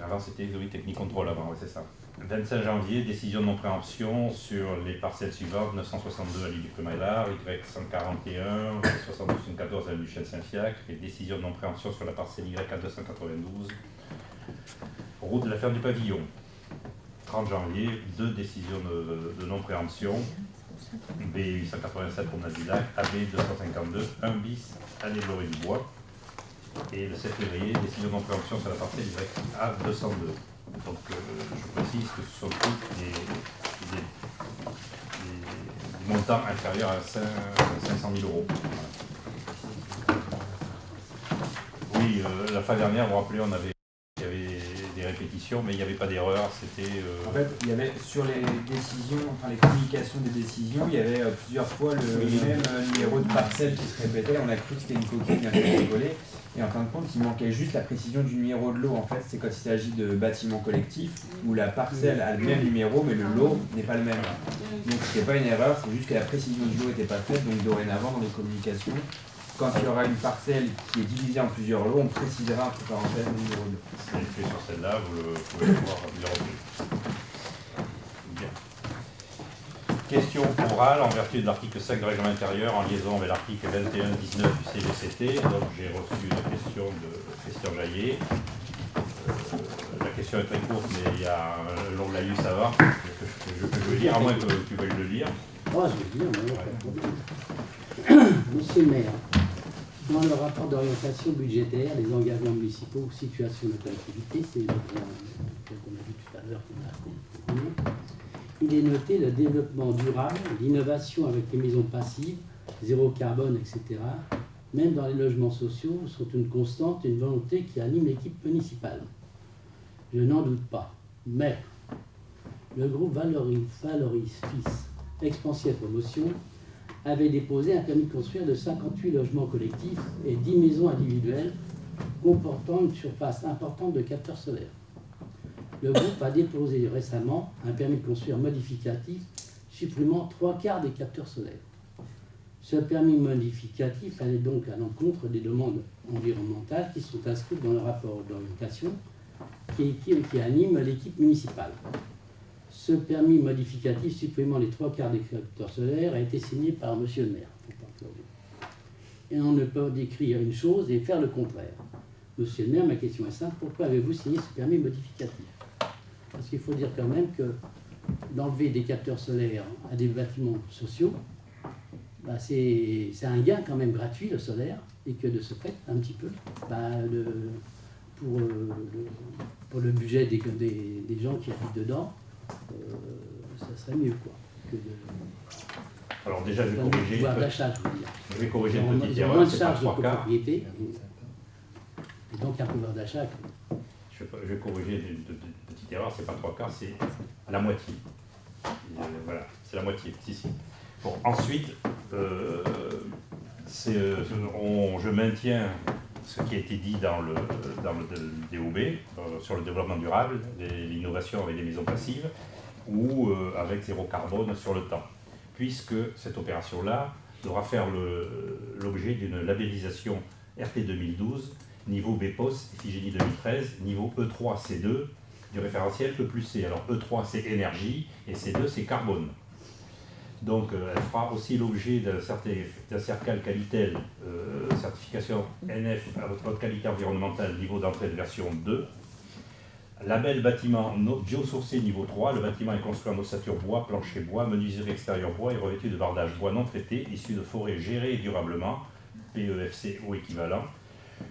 Avant, c'était Technique Contrôle, avant, ouais, c'est ça. 25 janvier, décision de non-préemption sur les parcelles suivantes, 962 à l'île du Plemaillard, Y141, 7214 à Michel Saint-Fiacre, et décision de non-préemption sur la parcelle YA292, route de la ferme du Pavillon. 30 janvier, 2 décisions de non-préemption, B887 pour Nazilac, AB252, 1 bis, allée de l'Orée du Bois. Et le 7 février, décision de non-préemption sur la parcelle YA202. Donc je précise que ce sont tous des montants inférieurs à 500 000 €. Oui, la fois dernière, vous vous rappelez, il y avait des répétitions, mais il n'y avait pas d'erreur. C'était. En fait, il y avait sur les décisions, enfin les communications des décisions, il y avait plusieurs fois le même numéro de parcelle qui se répétait. On a cru que c'était une coquille, on a fait rigoler. Et en fin de compte, il manquait juste la précision du numéro de lot. En fait, c'est quand il s'agit de bâtiments collectifs où la parcelle a le même numéro, mais le lot n'est pas le même. Donc, ce n'est pas une erreur, c'est juste que la précision du lot n'était pas faite. Donc, dorénavant, dans les communications, quand il y aura une parcelle qui est divisée en plusieurs lots, on précisera entre parenthèses le numéro de lot. C'est fait sur celle-là, vous pouvez le voir à plusieurs reprises. Bien. Question orale en vertu de l'article 5 du règlement intérieur en liaison avec l'article 21-19 du CGCT. Donc j'ai reçu une question de Christian Jaillet. La question est très courte, mais il y a un long laïus à voir que je peux le lire, à moins que tu veuilles le lire. Oh, je vais le dire, pas de problème. Monsieur le maire, dans le rapport d'orientation budgétaire, les engagements municipaux, situation de collectivité, c'est le point qu'on a vu tout à l'heure, il est noté le développement durable, l'innovation avec les maisons passives, zéro carbone, etc., même dans les logements sociaux, sont une constante et une volonté qui anime l'équipe municipale. Je n'en doute pas. Mais le groupe Valoris Fils, Expansière Promotion, avait déposé un permis de construire de 58 logements collectifs et 10 maisons individuelles comportant une surface importante de capteurs solaires. Le groupe a déposé récemment un permis de construire modificatif supprimant 3/4 des capteurs solaires. Ce permis modificatif allait donc à l'encontre des demandes environnementales qui sont inscrites dans le rapport d'orientation qui anime l'équipe municipale. Ce permis modificatif supprimant les 3/4 des capteurs solaires a été signé par Monsieur le maire. Et on ne peut décrire une chose et faire le contraire. Monsieur le maire, ma question est simple, pourquoi avez-vous signé ce permis modificatif? Parce qu'il faut dire quand même que d'enlever des capteurs solaires à des bâtiments sociaux, bah c'est un gain quand même gratuit, le solaire, et que de ce fait, un petit peu, bah pour le budget des gens qui habitent dedans, ça serait mieux, quoi. Que de, alors déjà, je vais corriger. Je vais corriger une petite erreur. Moins de charges de copropriété, et donc un pouvoir d'achat. Je vais corriger une petite erreur, c'est pas 3/4, c'est à la moitié. Voilà, c'est la moitié, si. Bon, ensuite, je maintiens ce qui a été dit dans le DOB sur le développement durable, l'innovation avec des maisons passives ou avec zéro carbone sur le temps, puisque cette opération-là devra faire l'objet d'une labellisation RT 2012, niveau BPOS, Iphigénie 2013, niveau E3C2 du référentiel E+C. Alors E3 c'est énergie et C2 c'est carbone. Donc elle fera aussi l'objet d'un CERCAL Qualitel, certification NF à haute qualité environnementale, niveau d'entrée de version 2. Label bâtiment biosourcé niveau 3, le bâtiment est construit en ossature bois, plancher bois, menuiserie extérieure bois et revêtu de bardage bois non traité, issu de forêts gérées durablement, PEFC ou équivalent.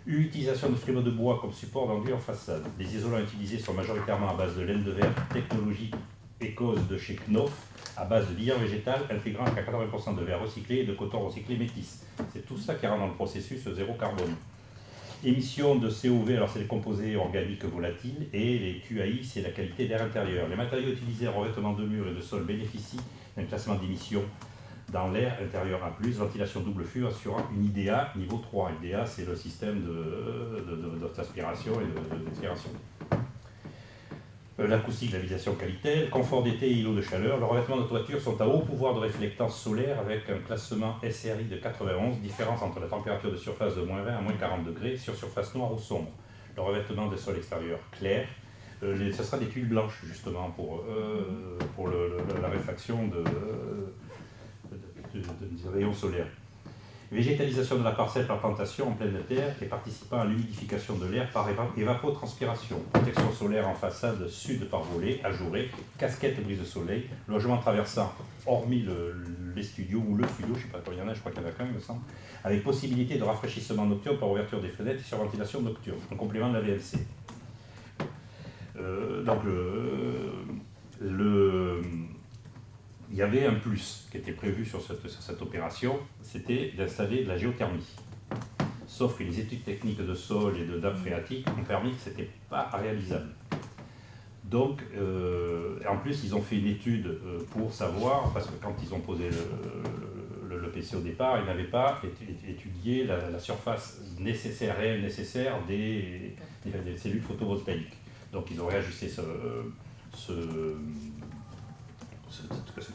Utilisation de fibres de bois comme support d'enduit en façade. Les isolants utilisés sont majoritairement à base de laine de verre, technologie écose de chez Knauf, à base de liant végétal intégrant à 80% de verre recyclé et de coton recyclé métis. C'est tout ça qui rentre dans le processus zéro carbone. Émission de COV, alors c'est les composés organiques volatiles, et les QAI, c'est la qualité d'air intérieur. Les matériaux utilisés en revêtement de murs et de sol bénéficient d'un classement d'émissions dans l'air intérieur A+, ventilation double flux assurant une IDA niveau 3. IDA, c'est le système d'aspiration et d'expiration. L'acoustique, la ventilation qualité, confort d'été et îlot de chaleur. Le revêtement de toiture sont à haut pouvoir de réflectance solaire avec un classement SRI de 91, différence entre la température de surface de -20 à -40 degrés sur surface noire ou sombre. Le revêtement des sols extérieurs clair. Ce sera des tuiles blanches justement pour la réfraction des rayons solaires. Végétalisation de la parcelle par plantation en pleine terre et participant à l'humidification de l'air par évapotranspiration. Protection solaire en façade sud par volet, ajouré, casquette brise de soleil, logement traversant, hormis les studios ou le studio, je ne sais pas quand il y en a, je crois qu'il y en a qu'un, il me semble, avec possibilité de rafraîchissement nocturne par ouverture des fenêtres et surventilation nocturne, en complément de la VLC. Donc il y avait un plus qui était prévu sur cette opération, c'était d'installer de la géothermie. Sauf que les études techniques de sol et de nappe phréatique ont permis que ce n'était pas réalisable. Donc, en plus, ils ont fait une étude pour savoir, parce que quand ils ont posé le PC au départ, ils n'avaient pas étudié la surface réelle nécessaire des cellules photovoltaïques. Donc, ils ont réajusté ce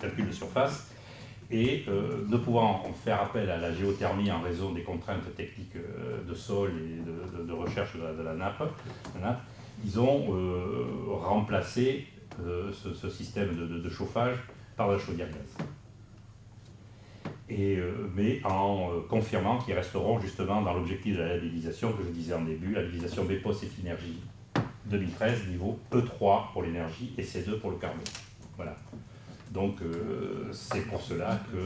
calcul de surface et ne pouvant faire appel à la géothermie en raison des contraintes techniques de sol et de recherche de la nappe, ils ont remplacé ce système de chauffage par la chaudière gaz. Mais en confirmant qu'ils resteront justement dans l'objectif de la labellisation que je disais en début, labellisation BPOS et Finergie 2013, niveau E3 pour l'énergie et C2 pour le carbone. Voilà. Donc c'est pour cela que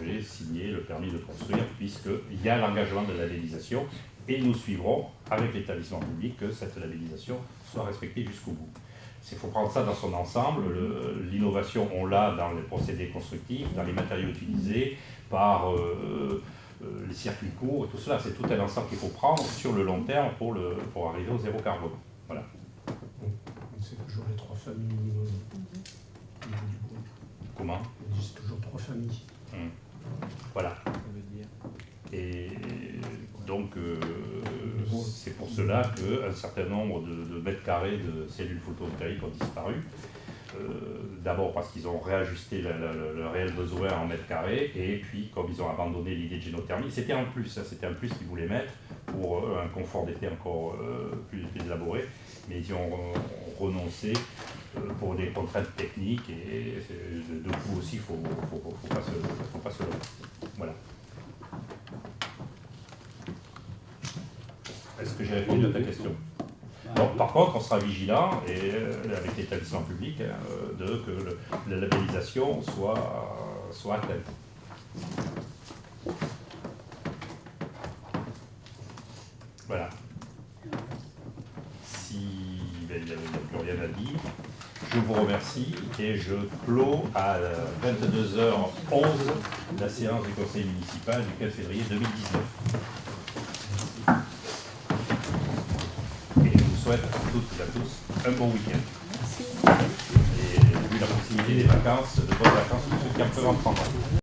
j'ai signé le permis de construire, puisqu'il y a l'engagement de la labellisation et nous suivrons avec l'établissement public que cette labellisation soit respectée jusqu'au bout. Il faut prendre ça dans son ensemble. L'innovation, on l'a dans les procédés constructifs, dans les matériaux utilisés, par les circuits courts, et tout cela. C'est tout un ensemble qu'il faut prendre sur le long terme pour arriver au zéro carbone. Voilà. C'est toujours les 3 familles minimum. Comment? Ils disent toujours 3 familles. Voilà. Ça veut dire. Et donc, c'est pour cela qu'un certain nombre de mètres carrés de cellules photovoltaïques ont disparu. D'abord parce qu'ils ont réajusté le réel besoin en mètres carrés, et puis comme ils ont abandonné l'idée de génothermie, c'était un plus qu'ils voulaient mettre pour un confort d'été encore plus élaboré, mais ils y ont renoncé pour des contraintes techniques, et de coup aussi, il ne faut pas se leurrer. Voilà. Est-ce que j'ai répondu à ta question? Bon, par contre, on sera vigilant et avec l'établissement public que la labellisation soit atteinte. Voilà. Si il n'y a plus rien à dire, je vous remercie et je clôt à 22h11 la séance du conseil municipal du 4 février 2019. Je souhaite à toutes et à tous un bon week-end. Et vu la proximité des vacances, de bonnes vacances pour ceux qui en peuvent en prendre.